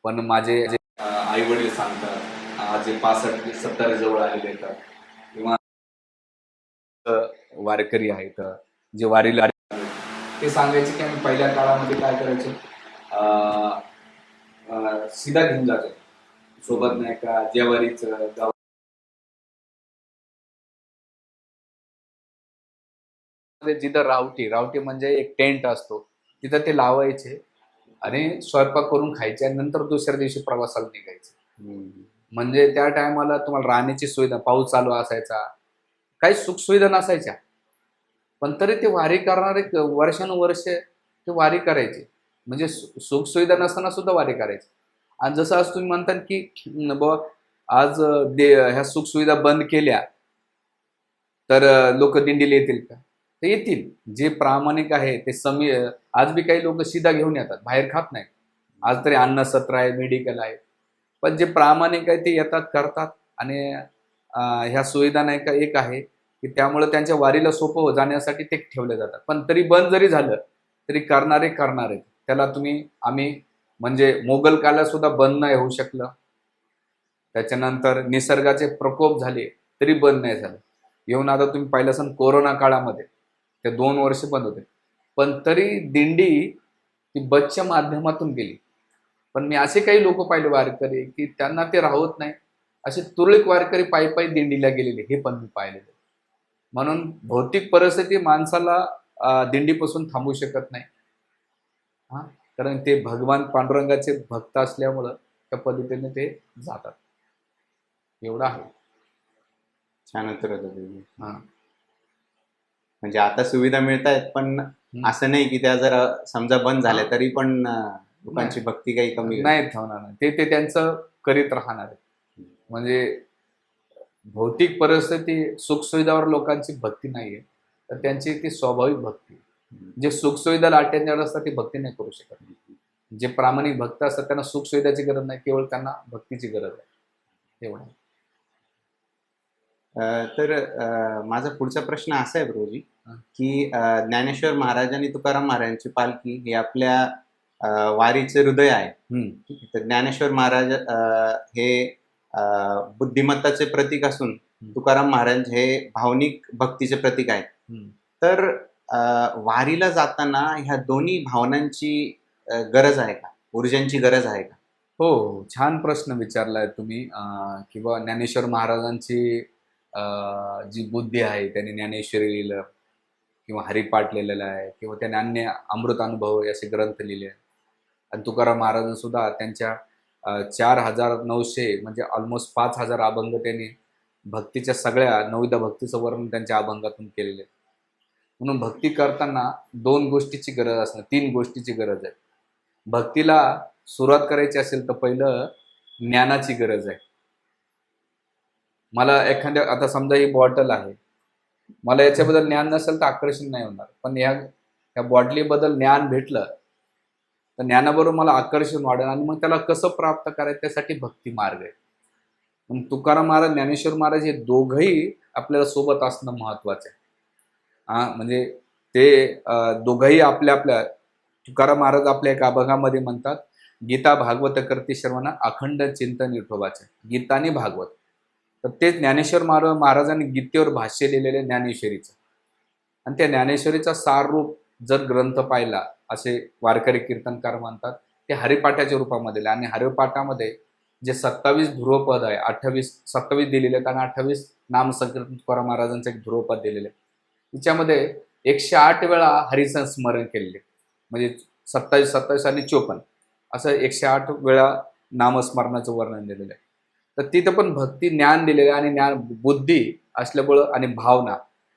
पण माझे आई वडील सांगतात, जे 65-70 जवळ आलेले आहेत किंवा वारकरी आहेत जे वारीला आले, ते सांगायचे की आम्ही पहिल्या काळामध्ये काय करायचो, सीधा घेऊन जातो सोबत, नाही का, जेवारीचं गाव जिथं रावटी म्हणजे एक टेंट असतो, तिथं ते लावायचे आणि स्वयंपाक करून खायचे आणि नंतर दुसऱ्या दिवशी प्रवासाला निघायचे. म्हणजे त्या टायमाला तुम्हाला राहण्याची सुविधा, पाऊस चालू असायचा, काही सुखसुविधा नसायच्या, पण तरी ते वारी करणारे वर्षानुवर्ष ते वारी करायचे. म्हणजे सुखसुविधा नसताना सुद्धा वारी करायचे. आणि जसं आज तुम्ही म्हणतात की बाबा आज ह्या सुखसुविधा बंद केल्या तर लोक दिंडीला येतील का? ते येतील. जे प्रामाणिक आहे ते आज बी काही लोक सीधा घेऊन येतात, बाहेर खात नाही. आज तरी अन्न सत्र आहे, मेडिकल आहे, पण जे प्रामाणिक आहे ते येतात, करतात. आणि ह्या सुविधा नाही का एक आहे की त्यामुळे त्यांच्या वारीला सोपं जाण्यासाठी ते ठेवले जातात. पण तरी बंद जरी झालं तरी करणारे. त्याला आम्ही म्हणजे मोगल काळात सुद्धा बंद नाही होऊ शकलं. त्याच्यानंतर निसर्गाचे प्रकोप झाले तरी बंद नाही झालं. येऊन आता तुम्ही पाहिलं असाल कोरोना काळामध्ये ते 2 वर्ष बंद होते, पण तरी दिंडी ती बसच्या माध्यमातून गेली. पण मी असे काही लोक पाहिले वारकरी की त्यांना ते राहत नाही, असे तुरळक वारकरी पायी पायी दिंडीला गेलेले, हे पण मी पाहिलेले. म्हणून भौतिक परिस्थिती माणसाला दिंडीपासून थांबवू शकत नाही. कारण ते भगवान पांडुरंगाचे भक्त असल्यामुळं त्या पद्धतीने ते जातात. एवढं आहे. छान उत्तर होतं. म्हणजे आता सुविधा मिळत आहेत, पण असं नाही की त्या जर समजा बंद झाल्या तरी पण लोकांची भक्ती काही कमी नाही ठेवणार नाही. ते त्यांचं करीत राहणार आहे. म्हणजे भौतिक परिस्थिती, सुखसुविधावर लोकांची भक्ती नाहीये, तर त्यांची ती स्वाभाविक भक्ती. जे सुखसुविधाला अटेंडेड असतात ते भक्ती नाही करू शकत. जे प्रामाणिक भक्त असतात त्यांना सुखसुविधाची गरज नाही, केवळ त्यांना भक्तीची गरज आहे. एवढं. तर माझा पुढचा प्रश्न असा आहे प्रभूजी की ज्ञानेश्वर महाराज आणि तुकाराम महाराजांची पालखी हे आपल्या वारीचे हृदय आहे. तर ज्ञानेश्वर महाराज हे बुद्धिमत्ताचे प्रतीक असून तुकाराम महाराज हे भावनिक भक्तीचे प्रतीक आहेत. तर वारीला जाताना ह्या दोन्ही भावनांची गरज आहे का, ऊर्जांची गरज आहे का? हो, छान प्रश्न विचारलाय तुम्ही. किंवा ज्ञानेश्वर महाराजांची जी बुद्धी आहे, त्यांनी ज्ञानेश्वरी लिहिलं, किंवा हरिपाठ लिहिलेला आहे किंवा त्याने अन्य अमृत अनुभव असे ग्रंथ लिहिले आहेत. आणि तुकाराम महाराजांनी सुद्धा त्यांच्या 4,900 म्हणजे ऑलमोस्ट 5,000 अभंग त्यांनी भक्तीच्या सगळ्या नवविध भक्तीचं वर्णन त्यांच्या अभंगातून केलेले आहे. म्हणून भक्ती करताना 2 गोष्टीची गरज असणार, 3 गोष्टीची गरज आहे. भक्तीला सुरुवात करायची असेल तर पहिलं ज्ञानाची गरज आहे. मला एखाद्या, आता समजा ही बॉटल आहे, मला याच्याबद्दल ज्ञान नसेल तर आकर्षण नाही होणार. पण या बॉटलीबद्दल ज्ञान भेटलं तर ज्ञानाबरोबर मला आकर्षण वाढेल आणि मग त्याला कसं प्राप्त करायचं त्यासाठी भक्ती मार्ग आहे. पण तुकाराम महाराज, ज्ञानेश्वर महाराज हे दोघंही आपल्याला सोबत असणं महत्वाचं आहे. म्हणजे ते दोघंही आपल्या आपल्या, तुकाराम महाराज आपल्या एका अभंगामध्ये म्हणतात, गीता भागवत करती श्रवण अखंड चिंतन विठोबाचे, गीता आणि भागवत. तर ते ज्ञानेश्वर महाराजांनी गीतेवर भाष्य लिहिलेले ज्ञानेश्वरीचं, आणि त्या ज्ञानेश्वरीचा सार रूप जर ग्रंथ पाहिला, असे वारकरी कीर्तनकार म्हणतात, ते हरिपाठाच्या रूपामध्ये. आणि हरिपाठामध्ये जे 27 ध्रुवपद आहे, 27 दिलेले आहेत आणि 28 नामसंकीर्तन तुकाराम महाराजांचं एक ध्रुवपद दिलेले आहे. तिच्यामध्ये 108 वेळा हरिचं स्मरण केलेले, म्हणजे 27 आणि 54 असं 108 वेळा नामस्मरणाचं वर्णन दिलेलं आहे. तर तिथं पण भक्ती ज्ञान दिलेलं आहे, आणि ज्ञान बुद्धी असल्यामुळं आणि भावना.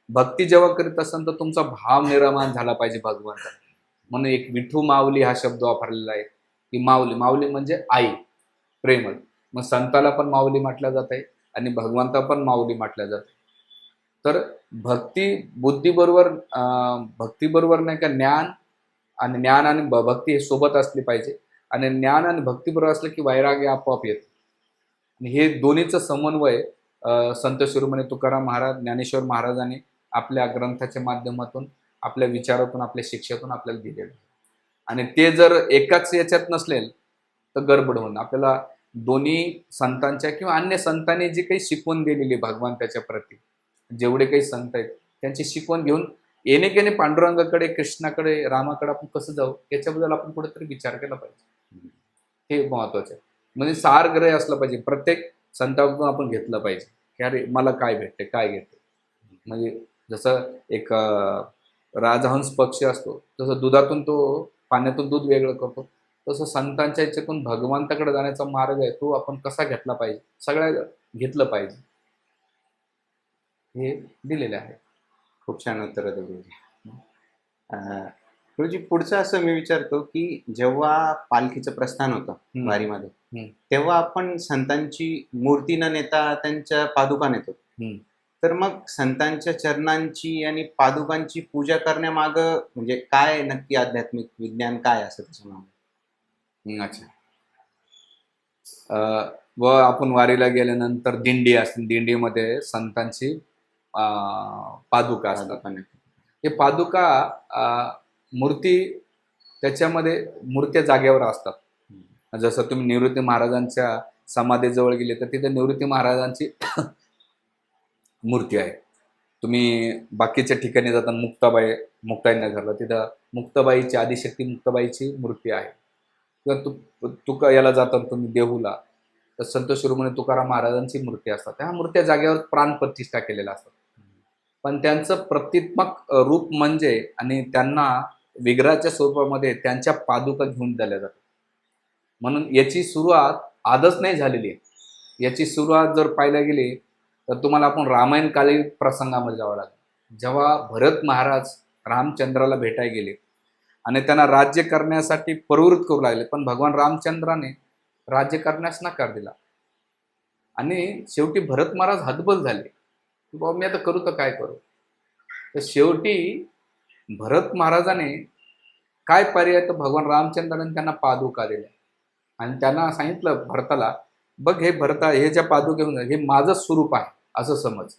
भक्ती जेव्हा करीत असाल तर तुमचा भाव निर्माण झाला पाहिजे भगवंता. म्हणून एक विठू माऊली हा शब्द वापरलेला आहे, की माऊली म्हणजे आई, प्रेमळ. मग संताला पण माऊली म्हटलं जात आहे आणि भगवंता पण माऊली म्हटलं जाते. तर भक्तीबरोबर नाही का ज्ञान आणि भक्ती हे सोबत असली पाहिजे. आणि ज्ञान आणि भक्तीबरोबर असलं की वैराग्य आपोआप येतं. आणि हे दोन्हीचं समन्वय संत शिरोमणी तुकाराम महाराज, ज्ञानेश्वर महाराजांनी आपल्या ग्रंथाच्या माध्यमातून, आपल्या विचारातून, आपल्या शिक्षेतून आपल्याला दिलेलं आहे. आणि ते जर एकाच याच्यात नसलेल तर गडबड होणं. आपल्याला दोन्ही संतांच्या किंवा अन्य संतांनी जी काही शिकवण दिलेली भगवंताच्या प्रती, जेवढे काही संत आहेत त्यांची शिकवण घेऊन येणे पांडुरंगाकडे, कृष्णाकडे, रामाकडे आपण कसं जाऊ याच्याबद्दल आपण कुठेतरी विचार केला पाहिजे. हे महत्वाचं आहे. म्हणजे सारग्रह असलं पाहिजे, प्रत्येक संतांकडून आपण घेतलं पाहिजे की अरे मला काय भेटते, काय घेते. म्हणजे जसं एक राजहंस पक्षी असतो, तसं दुधातून तो पाण्यातून दूध वेगळं करतो, तसं संतांच्या याच्यातून भगवंताकडे जाण्याचा मार्ग आहे, तो आपण कसा घेतला पाहिजे, सगळ्या घेतलं पाहिजे, हे दिलेले आहे. खूप छान उत्तर होतं गुरुजी. गुरुजी, पुढचं असं मी विचारतो की जेव्हा पालखीचं प्रस्थान होतं वारीमध्ये, तेव्हा आपण संतांची मूर्ती न नेता त्यांच्या पादुका नेतो. तर मग संतांच्या चरणांची आणि पादुकांची पूजा करण्यामाग म्हणजे काय नक्की आध्यात्मिक विज्ञान काय असं त्याच्या मागे? अच्छा. व आपण वारीला गेल्यानंतर दिंडी असते, दिंडीमध्ये संतांची पादुका असतात. हे पादुका मूर्ती, त्याच्यामध्ये मूर्त्या जागेवर असतात. जसं तुम्ही निवृत्ती महाराजांच्या समाधीजवळ गेले तर तिथे निवृत्ती महाराजांची मूर्ती आहे. तुम्ही बाकीच्या ठिकाणी जाताना मुक्ताईनगरला, तिथं मुक्ताबाईची, आदिशक्ती मुक्ताबाईची मूर्ती आहे. किंवा तुका याला जाताना तुम्ही देहूला तर संत शिरोमणी तुकाराम महाराजांची मूर्ती असतात. त्या मूर्त्या जागेवर प्राणप्रतिष्ठा केलेल्या असतात. पण त्यांचं प्रतिमात्मक रूप म्हणजे, आणि त्यांना विग्रहाच्या स्वरूपामध्ये त्यांच्या पादुका घेऊन दिल्या जातात. म्हणून याची सुरुवात आजच नाही झालेली आहे. याची सुरुवात जर पाहायला गेली तर तुम्हाला आपण रामायण कालीन प्रसंगामध्ये जावं लागेल. जेव्हा भरत महाराज रामचंद्राला भेटायला गेले आणि त्यांना राज्य करण्यासाठी प्रवृत्त करू लागले, पण भगवान रामचंद्राने राज्य करण्यास नकार दिला. आणि शेवटी भरत महाराज हतबल झाले की बाबा मी आता करू तर काय करू. तर शेवटी भरत महाराजाने काय पर्याय, तर भगवान रामचंद्राने त्यांना पादुका दिल्या आणि त्यांना सांगितलं भरताला, बघ हे भरता, हे ज्या पादुका घेऊन हे माझं स्वरूप आहे असं समज,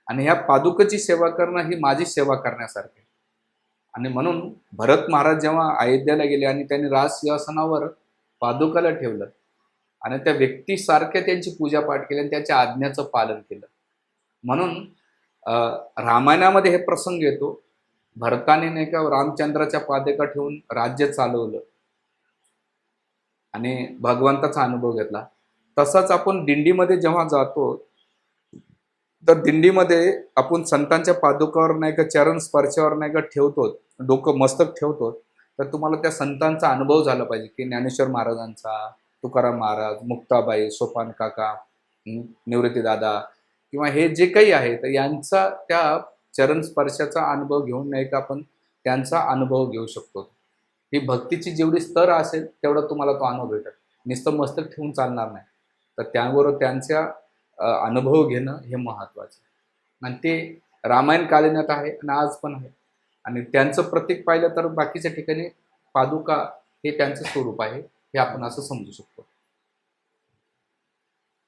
आणि ह्या पादुकाची सेवा करणं ही माझी सेवा करण्यासारखी. आणि म्हणून भरत महाराज जेव्हा अयोध्येला गेले आणि त्यांनी राजसिंहासनावर पादुकाला ठेवलं आणि त्या व्यक्तीसारख्या त्यांची पूजापाठ केली आणि त्याच्या आज्ञाचं पालन केलं. म्हणून रामायणामध्ये हे प्रसंग येतो, भरताने नाही का रामचंद्राच्या पादुका ठेवून राज्य चालवलं आणि भगवंताचा अनुभव घेतला. तसाच आपण दिंडीमध्ये जेव्हा जातो तर दिंडीमध्ये आपण संतांच्या पादुकावर नाही का, चरण स्पर्शावर नाही का ठेवतो, डोकं मस्तक ठेवतो, तर तुम्हाला त्या संतांचा अनुभव झाला पाहिजे की ज्ञानेश्वर महाराजांचा, तुकाराम महाराज, मुक्ताबाई, सोपान काका, निवृत्ती दादा किंवा हे जे काही आहे तर यांचा त्या चरण स्पर्शाचा अनुभव घेऊन नाही का आपण त्यांचा अनुभव घेऊ शकतो. ही भक्तीची जेवढी स्तर असेल तेवढा तुम्हाला तो अनुभव भेटेल. नुसतं मस्तक ठेवून चालणार नाही. तर त्यावर त्यांच्या अनुभव घेणं हे महत्त्वाचं आणि ते रामायण कालीनात आहे आणि आज पण आहे. आणि त्यांचं प्रतीक पाहिलं तर बाकीच्या ठिकाणी पादुका हे त्यांचं स्वरूप आहे, हे आपण असं समजू शकतो.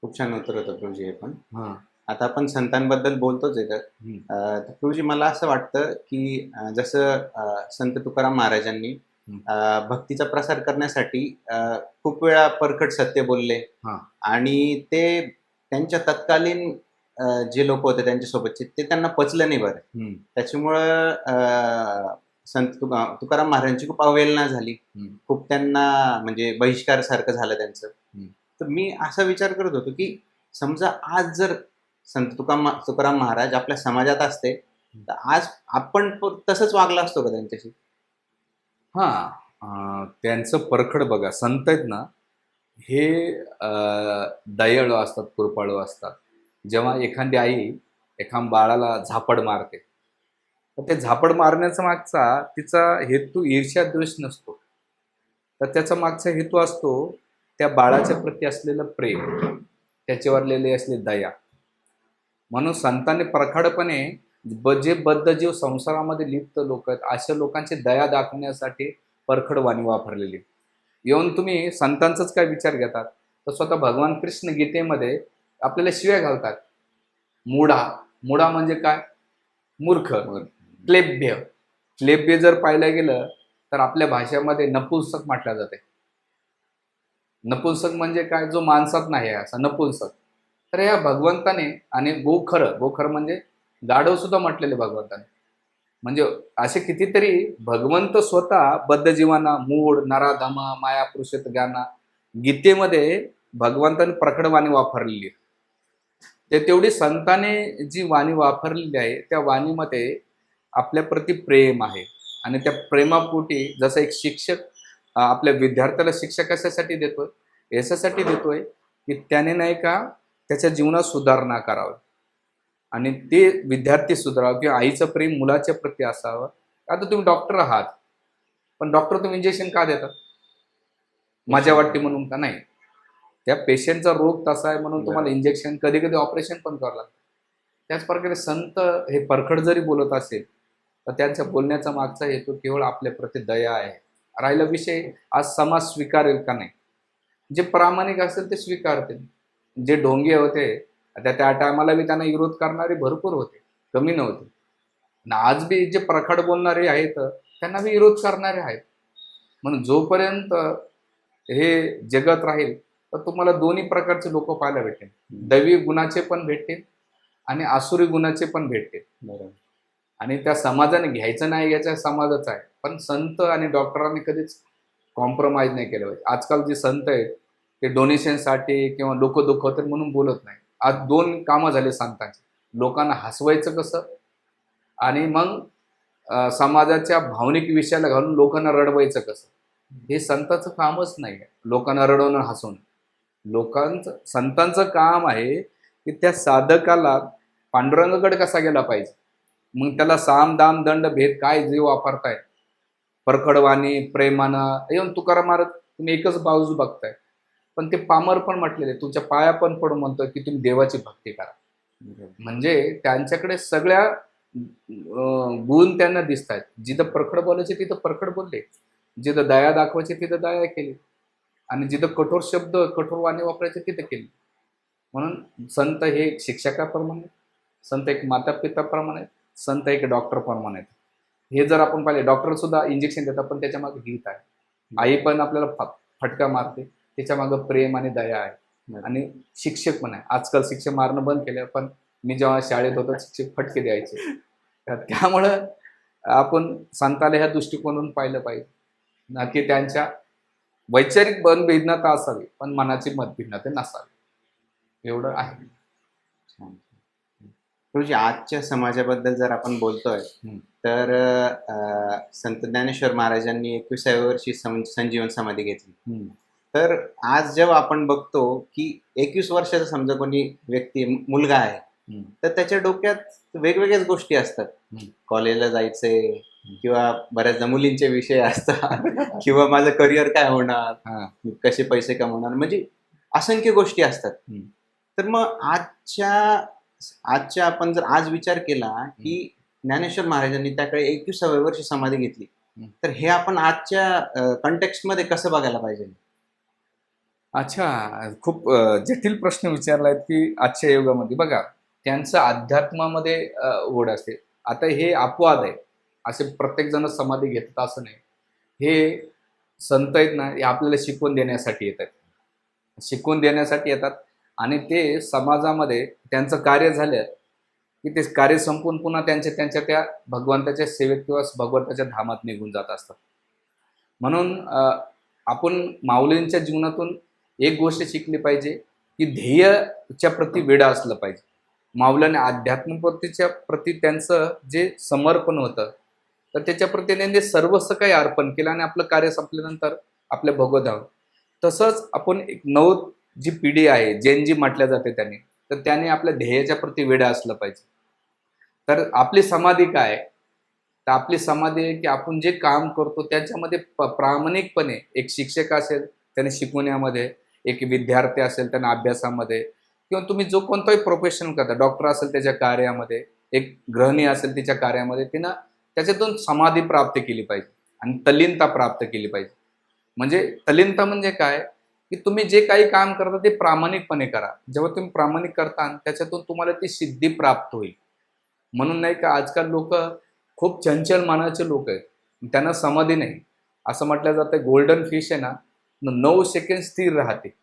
खूप छान उत्तर होतं प्रभूजी हे पण. हां. आता आपण संतांबद्दल बोलतोच आहे तर प्रभूजी मला असं वाटतं की जसं संत तुकाराम महाराजांनी भक्तीचा प्रसार करण्यासाठी खूप वेळा परखड सत्य बोलले हां. आणि ते त्यांच्या तत्कालीन जे लोक होते त्यांच्यासोबतचे ते त्यांना पचलं नाही बरं. त्याच्यामुळं संत तुकाराम महाराजांची खूप अवहेलना झाली, खूप त्यांना म्हणजे बहिष्कार सारखं झालं त्यांचं. तर मी असा विचार करत होतो की समजा आज जर संत तुकाराम महाराज आपल्या समाजात असते तर आज आपण तसंच वागला असतो का त्यांच्याशी? त्यांचं परखड बघा, संत आहेत ना हे दयाळू असतात, कृपाळू असतात. जेव्हा एखादी आई एखाद्या बाळाला झापड मारते तर ते झापड मारण्याचा मागचा तिचा हेतू ईर्ष्या द्वेष नसतो, तर त्याचा मागचा हेतू असतो त्या बाळाच्या प्रती असलेलं प्रेम, त्याच्यावरलेली असलेली दया. म्हणून संतांनी प्रखडपणे जे बद्धजीव संसारामध्ये लिप्त लोक आहेत अशा लोकांची दया दाखवण्यासाठी परखड वाणी वापरलेली. येऊन तुम्ही संतांचाच काय विचार घेतात तर स्वतः भगवान कृष्ण गीतेमध्ये आपल्याला शिव्या घालतात. मुडा म्हणजे काय? मूर्ख. क्लेब्य. क्लेब्य जर पाहिलं गेलं तर आपल्या भाषेमध्ये नपुंसक म्हटलं जाते. नपुंसक म्हणजे काय? जो माणसात नाही आहे असा नपुंसक. तर या भगवंताने आणि गोखर म्हणजे गाढव सुद्धा म्हटलेले भगवंताने. म्हणजे असे कितीतरी भगवंत स्वतः बद्धजीवांना मूढ नराधमा माया पुरुषेत ज्ञाना गीतेमध्ये भगवंताने प्रकट वाणी वापरलेली आहे. ते तेवढी संताने जी वाणी वापरलेली आहे त्या वाणीमध्ये आपल्या प्रति प्रेम आहे. आणि त्या प्रेमापोटी जसं एक शिक्षक आपल्या विद्यार्थ्याला शिक्षा कशासाठी देतोय? याच्यासाठी देतोय की त्याने नाही का त्याच्या जीवनात सुधारणा करावी आणि ते विद्यार्थी सुधारावं, किंवा आईचं प्रेम मुलाच्या प्रती असावं. आता तुम्ही डॉक्टर आहात पण डॉक्टर तुम्ही इंजेक्शन का देतात? मजा वाटते म्हणून का? नाही, त्या पेशंटचा रोग तसा आहे म्हणून तुम्हाला इंजेक्शन, कधी कधी ऑपरेशन पण करावं लागतं. त्याच प्रकारे संत हे परखड जरी बोलत असेल तर त्यांच्या बोलण्याचा मागचा हेतू केवळ आपल्या प्रती दया आहे. राहिला विषय आज समाज स्वीकारेल का नाही. जे प्रामाणिक असेल ते स्वीकारतील. जे ढोंगे होते त्या टायमाला बी त्यांना विरोध करणारे भरपूर होते, कमी नव्हते. आणि आज बी जे प्रखड बोलणारे आहेत त्यांना बी विरोध करणारे आहेत. म्हणून जोपर्यंत हे जगत राहील तर तुम्हाला दोन्ही प्रकारचे लोक पाहायला भेटेल. दैवी गुणाचे पण भेटतील आणि आसुरी गुणाचे पण भेटतील. बरोबर. आणि त्या समाजाने घ्यायचं नाही घ्यायचं समाजाच आहे, पण संत आणि डॉक्टरांनी कधीच कॉम्प्रोमाइज नाही केलं पाहिजे. आजकाल जे संत आहेत ते डोनेशनसाठी किंवा लोक दुखवतात म्हणून बोलत नाही. आज दोन कामं झाले संतांची, लोकांना हसवायचं कसं आणि मग समाजाच्या भावनिक विषयाला घालून लोकांना रडवायचं कसं. हे संतांचं कामच नाही आहे, लोकांना रडवणं हसवणं. संतांचं काम आहे की त्या साधकाला पांडुरंगाकडे कसा गेला पाहिजे. मग त्याला साम दाम दंड भेद काय जे वापरताय, परखडवाणी प्रेमानं. येऊन तुकाराम महाराज तुम्ही एकच बाजू बघताय, पण ते पामर पण म्हटलेले तुमच्या पाया पण पडून म्हणतो की तुम्ही देवाची भक्ती करा. म्हणजे त्यांच्याकडे सगळ्या गुण त्यांना दिसत आहेत. जिथं परखड बोलायचे तिथं परखड बोलले, जिथं दया दाखवायची तिथं दया केली आणि जिथं कठोर शब्द कठोर वाणी वापरायचे तिथं केली. म्हणून संत हे एक शिक्षकाप्रमाणे, संत एक माता पिताप्रमाणे, संत एक डॉक्टर प्रमाणे. हे जर आपण पाहिले डॉक्टर सुद्धा इंजेक्शन देतात पण त्याच्या मागे हित आहे. आई पण आपल्याला फटका मारते, त्याच्या मागे प्रेम आणि दया आहे. आणि शिक्षक पण आहे. आजकाल शिक्षक मारणं बंद केलं, पण मी जेव्हा शाळेत होतो शिक्षक फटके द्यायचे. त्यामुळं आपण संताला ह्या दृष्टिकोनातून पाहिलं पाहिजे ना, की त्यांच्या वैचारिक भिन्नता असावी पण मनाची मतभिन्नता नसावी. एवढं आहे. प्रभूजी, आजच्या समाजाबद्दल जर आपण बोलतोय हम्म. तर संत ज्ञानेश्वर महाराजांनी 21व्या वर्षी संजीवन समाधी घेतली. तर आज जेव्हा आपण बघतो की 21 वर्षाचा समजा कोणी व्यक्ती मुलगा आहे, तर त्याच्या डोक्यात वेगवेगळ्याच गोष्टी असतात. कॉलेजला जायचंय, किंवा बऱ्याचदा मुलींचे विषय असतात किंवा माझं करिअर काय होणार, कसे पैसे कमवणार, म्हणजे असंख्य गोष्टी असतात. तर मग आजच्या आपण जर आज विचार केला की ज्ञानेश्वर महाराजांनी त्याकडे 21व्या वर्षी समाधी घेतली, तर हे आपण आजच्या कंटेक्स्ट मध्ये कसं बघायला पाहिजे? अच्छा, खूप जटिल प्रश्न विचारलायत की आजच्या युगामध्ये बघा, त्यांचं अध्यात्मामध्ये ओढ असते. आता हे अपवाद आहे, असे प्रत्येक जण समाधी घेतात असं नाही. हे संत आहेत ना, हे आपल्याला शिकवून देण्यासाठी येतात, शिकवून देण्यासाठी येतात. आणि ते समाजामध्ये त्यांचं कार्य झालं की ते कार्य संपून पुन्हा त्यांच्या त्या भगवंताच्या सेवेत किंवा भगवंताच्या धामात निघून जात असतात. म्हणून आपण माऊलींच्या जीवनातून एक गोष्ट शिकली पाहिजे की ध्येयाच्या प्रती वेडा असलं पाहिजे. माऊलाने अध्यात्मप्रतीच्या प्रती त्यांचं जे समर्पण होतं, तर त्याच्या प्रती त्यांनी सर्वस्व काही अर्पण केलं आणि आपलं कार्य संपल्यानंतर आपल्या भगवंतावर. तसंच आपण एक जी पिढी आहे, जेन जी म्हटल्या जाते त्यांनी, तर त्याने आपल्या ध्येयाच्या प्रती वेडा असलं पाहिजे. तर आपली समाधी काय? तर आपली समाधी आहे की आपण जे काम करतो त्याच्यामध्ये प्रामाणिकपणे, एक शिक्षक असेल त्याने शिकवण्यामध्ये, एक विद्यार्थी असेल त्याने अभ्यासामध्ये, किंवा तुम्ही जो कोणताही प्रोफेशन करता, डॉक्टर असेल त्याच्या कार्यामध्ये, एक गृहिणी असेल तिच्या कार्यामध्ये, तिनं त्याच्यातून समाधी प्राप्त केली पाहिजे आणि तल्लीनता प्राप्त केली पाहिजे. म्हणजे तल्लीनता म्हणजे काय की तुम्ही जे काही काम करता ते प्रामाणिकपणे करा. जेव्हा तुम्ही प्रामाणिक करता त्याच्यातून तुम्हाला ती सिद्धी प्राप्त होईल. म्हणून नाही का आजकाल लोक खूप चंचल मनाचे लोक आहेत, त्यांना समाधी नाही. असं म्हटलं जातं गोल्डन फिश आहे ना, 9 सेकंद स्थिर राहते,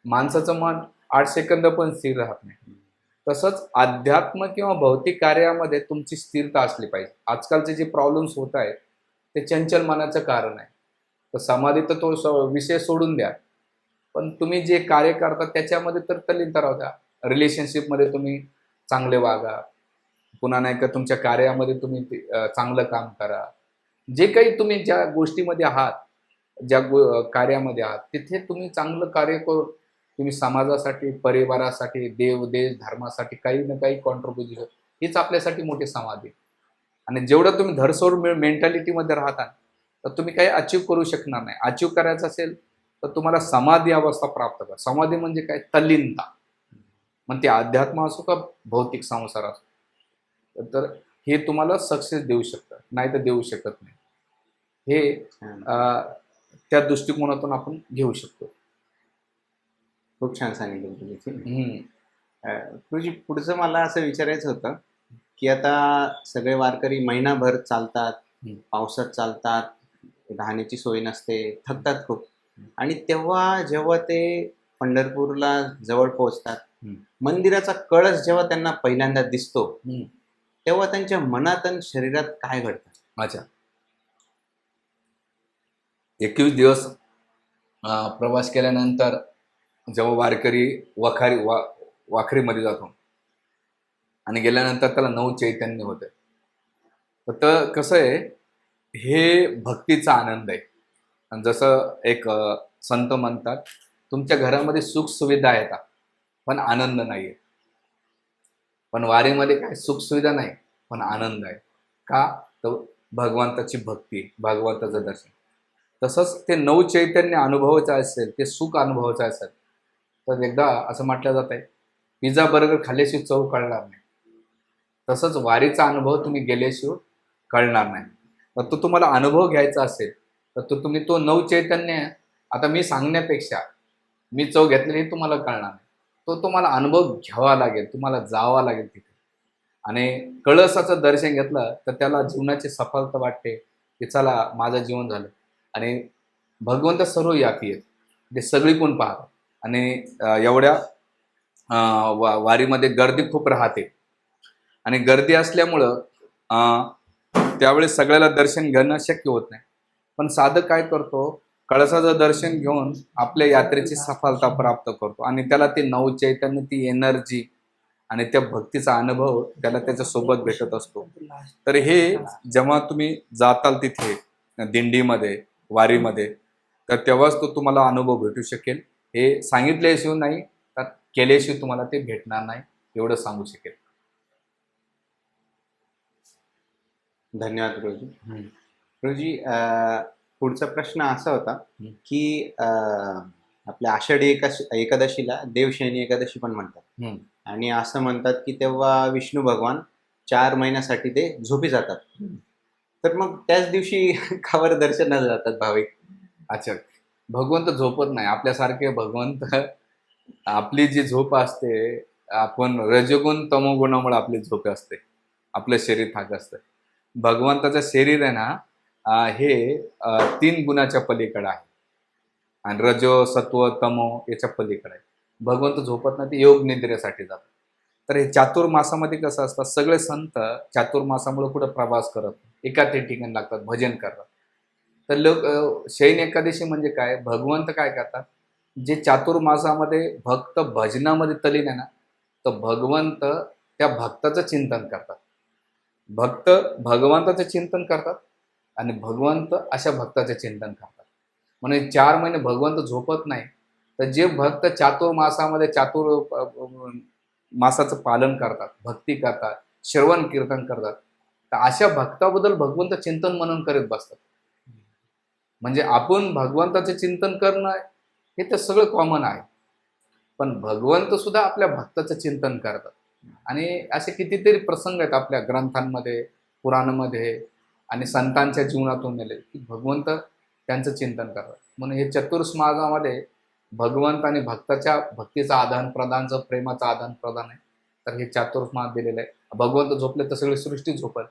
माणसाचं मन 8 सेकंद पण स्थिर राहत नाही. तसंच अध्यात्म किंवा भौतिक कार्यामध्ये तुमची स्थिरता असली पाहिजे. आजकालचे जे प्रॉब्लेम्स होत आहेत ते चंचल मनाचं कारण आहे. तर समाधी तर तो विषय सोडून द्या, पण तुम्ही जे कार्य करता त्याच्यामध्ये तर तल्लीनता राहू द्या. रिलेशनशिपमध्ये तुम्ही चांगले वागा, पुन्हा नाही का तुमच्या कार्यामध्ये तुम्ही चांगलं काम करा. जे काही तुम्ही ज्या गोष्टीमध्ये आहात, ज्या कार्यामध्ये आहात, तिथे तुम्ही चांगलं कार्य करून तुम्ही समाजासाठी, परिवारासाठी, देव देश धर्मासाठी काही ना काही कॉन्ट्रीब्युशन, हीच आपल्यासाठी मोठी समाधी. आणि जेवढं तुम्ही धरसोड मेंटॅलिटीमध्ये राहता, तर तुम्ही काही अचीव करू शकणार नाही. अचीव करायचं असेल तर तुम्हाला समाधी अवस्था प्राप्त करा. समाधी म्हणजे काय? तल्लीनता. मग ते अध्यात्म असो का भौतिक संसार असो, तर हे तुम्हाला सक्सेस देऊ शकतं, नाही तर देऊ शकत नाही. हे त्या दृष्टिकोनातून आपण घेऊ शकतो. खूप छान सांगितलं तुम्ही. गुरुजी, पुढचं मला असं विचारायचं होतं की आता सगळे वारकरी महिनाभर चालतात, पावसात चालतात, राहण्याची सोय नसते, थकतात खूप, आणि जेव्हा ते पंढरपूरला जवळ पोहोचतात, मंदिराचा कळस जेव्हा त्यांना पहिल्यांदा दिसतो, तेव्हा त्यांच्या मनात आणि शरीरात काय घडतं? अच्छा, 21 दिवस प्रवास केल्यानंतर जेव्हा वारकरी वाखरीमध्ये जातो आणि गेल्यानंतर त्याला 9 चैतन्य होते. तर कसं आहे, हे भक्तीचा आनंद आहे. आणि जसं एक संत म्हणतात, तुमच्या घरामध्ये सुख सुविधा आहेत पण आनंद नाही आहे. पण वारीमध्ये काय सुख सुविधा नाही पण आनंद आहे. का? तर भगवंताची भक्ती, भगवंताचं दर्शन. तसंच ते 9 चैतन्य अनुभवायचं असेल, ते सुख अनुभवायचं असेल, तर एकदा असं म्हटलं जात आहे, पिझ्झा बर्गर खाल्ल्याशिवाय चव कळणार नाही. तसंच वारीचा अनुभव तुम्ही गेल्याशिवाय कळणार नाही. तर तो तुम्हाला अनुभव घ्यायचा असेल तर तुम्ही तो 9 चैतन्य, आता मी सांगण्यापेक्षा मी चव घेतलेली तुम्हाला कळणार नाही. तो तुम्हाला अनुभव घ्यावा लागेल, तुम्हाला जावं लागेल तिथे. आणि कळसाचं दर्शन घेतलं तर त्याला जीवनाची सफलता वाटते की चला माझं जीवन झालं. आणि भगवंत सर्व व्यापी आहेत, ते सगळीकडून पाहतात. आणि एवढ्या वारीमध्ये गर्दी खूप राहते आणि गर्दी असल्यामुळं त्यावेळेस सगळ्याला दर्शन घेणं शक्य होत नाही. पण साधक काय करतो, कळसाचं दर्शन घेऊन आपल्या यात्रेची सफलता प्राप्त करतो आणि त्याला ते 9 चैतन्य, ती एनर्जी आणि त्या भक्तीचा अनुभव त्याला त्याच्या सोबत भेटत असतो. तर हे जेव्हा तुम्ही जाताल तिथे दिंडीमध्ये, वारीमध्ये, तर तेव्हाच तो तुम्हाला अनुभव भेटू शकेल. हे सांगितल्याशिवाय नाही, तर केल्याशिवाय तुम्हाला ते भेटणार नाही, एवढं सांगू शकेल. धन्यवाद गुरुजी. गुरुजी, पुढचा प्रश्न असा होता हम्म. की आपल्या आषाढी एकादशीला देवशयनी एकादशी पण म्हणतात, आणि असं म्हणतात की तेव्हा विष्णू भगवान 4 महिन्यासाठी ते झोपी जातात. तर मग त्याच दिवशी का बरं दर्शनाला जातात भाविक? अच्छा, भगवंत झोपत नाही. आपल्यासारखे भगवंत, आपली जी झोप असते, आपण रजोगुण तमोगुणामुळे आपली झोप असते, आपलं शरीर थाक असतं. भगवंताचं शरीर आहे ना, हे 3 गुणाच्या पलीकडे आहे आणि रजो सत्व तमो याच्या पलीकडे आहे. भगवंत झोपत नाही, ते योग निद्रेसाठी जातात. तर हे चातुर्मासामध्ये कसं असतं, सगळे संत चातुर्मासामुळे कुठं प्रवास करत एका ते ठिकाणी लागतात, भजन करतात. तर लोक शयन एकादशी म्हणजे काय, भगवंत काय करतात, जे चातुर्मासामध्ये भक्त भजनामध्ये तलीन आहे ना, तर भगवंत त्या भक्ताचं चिंतन करतात. भक्त भगवंताचं चिंतन करतात आणि भगवंत अशा भक्ताचे चिंतन करतात. म्हणून 4 महिने भगवंत झोपत नाही. तर जे भक्त चातुर्मासामध्ये मासाचं पालन करतात, भक्ती करतात, श्रवण कीर्तन करतात, तर अशा भक्ताबद्दल भगवंत चिंतन मनन करीत बसतात. म्हणजे आपण भगवंताचे चिंतन करणं हे तर सगळं कॉमन आहे, पण भगवंत सुद्धा आपल्या भक्ताचं चिंतन करतात. आणि असे कितीतरी प्रसंग आहेत आपल्या ग्रंथांमध्ये, पुराणामध्ये आणि संतांच्या जीवनातून नेले की भगवंत त्यांचं चिंतन करतात. म्हणून हे चतुर्मासामध्ये भगवंत आणि भक्ताच्या भक्तीचं आदान प्रदानचं, प्रेमाचं आदान प्रदान आहे. तर हे चातुर्मास दिलेलं आहे. भगवंत झोपले तर सगळी सृष्टी झोपल,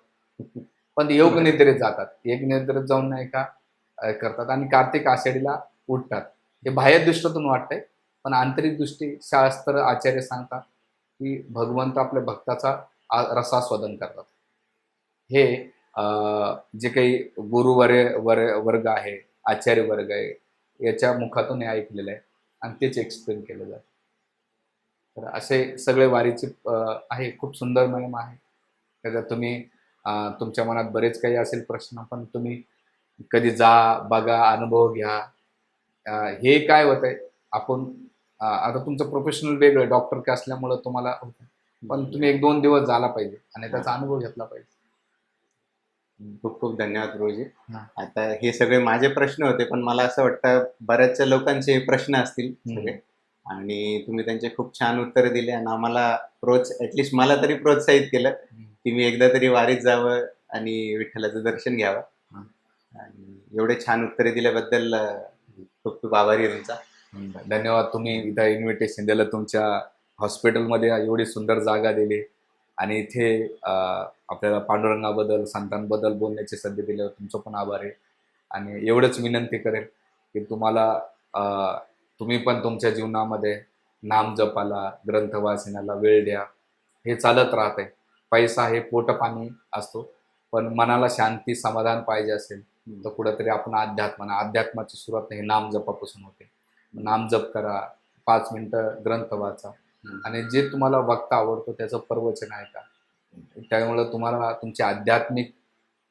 पण योग निद्रेत जातात. एक निद्रेत जाऊन नाही का करतात आणि कार्तिक आषाढीला उठतात. हे बाह्य दृष्टीतून वाटतंय, पण आंतरिक दृष्टी शास्त्र आचार्य सांगतात की भगवंत आपल्या भक्ताचा रसास्वादन करतात. हे जे काही वर्ग आहे, आचार्य वर्ग आहे, याच्या मुखातून हे ऐकलेलं आहे आणि तेच एक्सप्लेन केलं जातं. तर असे सगळे वारीचे आहे, खूप सुंदर महिमा आहे. त्याच्यात तुम्ही तुमच्या मनात बरेच काही असेल प्रश्न, पण तुम्ही कधी जा, बघा, अनुभव घ्या. हे काय होतंय, आपण आता तुमचं प्रोफेशनल वेगळं, डॉक्टर असल्यामुळं तुम्हाला होतं, पण तुम्ही 1-2 दिवस झाला पाहिजे आणि त्याचा अनुभव घेतला पाहिजे. खूप खूप धन्यवाद गुरुजी. हा. आता हे सगळे माझे प्रश्न होते, पण मला असं वाटतं बऱ्याचशा लोकांचे प्रश्न असतील सगळे, आणि तुम्ही त्यांचे खूप छान उत्तरं दिले आणि आम्हाला ऍटलिस्ट मला तरी प्रोत्साहित केलं की मी एकदा तरी वारीत जावं आणि विठ्ठलाचं दर्शन घ्यावं. आणि एवढे छान उत्तरे दिल्याबद्दल खूप खूप आभारी आहे तुमचा. धन्यवाद. तुम्ही इथं इन्व्हिटेशन दिलं, तुमच्या हॉस्पिटलमध्ये एवढी सुंदर जागा दिली आणि इथे आपल्याला पांडुरंगाबद्दल, संतांबद्दल बोलण्याची संधी दिल्यावर तुमचं पण आभार आहे. आणि एवढंच विनंती करेल की तुम्ही पण तुमच्या जीवनामध्ये नाम जपाला, ग्रंथ वाचनाला वेळ द्या. हे चालत राहतंय. पैसा हे पोटपाणी असतो, पण मनाला शांती, समाधान पाहिजे असेल तर कुठंतरी आपण अध्यात्माची सुरुवात हे नाम जपापासून होते. नाम जप करा, 5 मिनिटं ग्रंथ वाचा आणि जे तुम्हाला वक्ता आवडतो त्याचं प्रवचन ऐका. त्यामुळं तुम्हाला तुमची आध्यात्मिक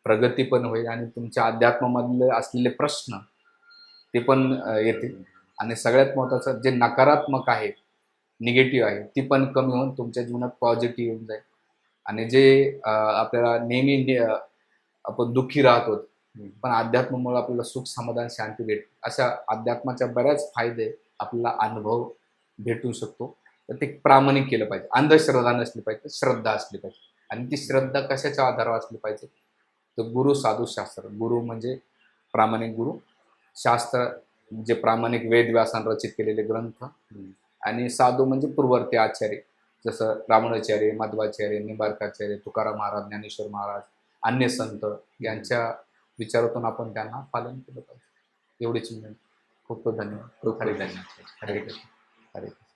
प्रगती पण होईल आणि तुमच्या अध्यात्मामधले असलेले प्रश्न ते पण येतील. आणि सगळ्यात महत्त्वाचं, जे नकारात्मक आहे, निगेटिव्ह आहे, ती पण कमी होऊन तुमच्या जीवनात पॉझिटिव्ह येऊन जाईल. आणि जे आपल्याला नेहमी आपण दुःखी राहतो, पण अध्यात्मामुळे आपल्याला सुख, समाधान, शांती भेटते. अशा अध्यात्माच्या बऱ्याच फायदे आपल्याला अनुभव भेटू शकतो. तर ते प्रामाणिक केलं पाहिजे. अंधश्रद्धा नसली पाहिजे, श्रद्धा असली पाहिजे. आणि ती श्रद्धा कशाच्या आधारावर असली पाहिजे, तर गुरु, साधू, शास्त्र. गुरु म्हणजे प्रामाणिक गुरु, शास्त्र जे प्रामाणिक वेद व्यासान रचित केलेले ग्रंथ, आणि साधू म्हणजे पूर्ववर्ती आचार्य, जसं रामानुजाचार्य, मध्वाचार्य, निंबार्काचार्य, तुकाराम महाराज, ज्ञानेश्वर महाराज, अन्य संत यांच्या विचारातून आपण त्यांना पालन केलं पाहिजे. एवढीच विनंती. खूप खूप धन्यवाद. खूप खूप धन्यवाद. हरे कृष्ण. हरे कृष्ण.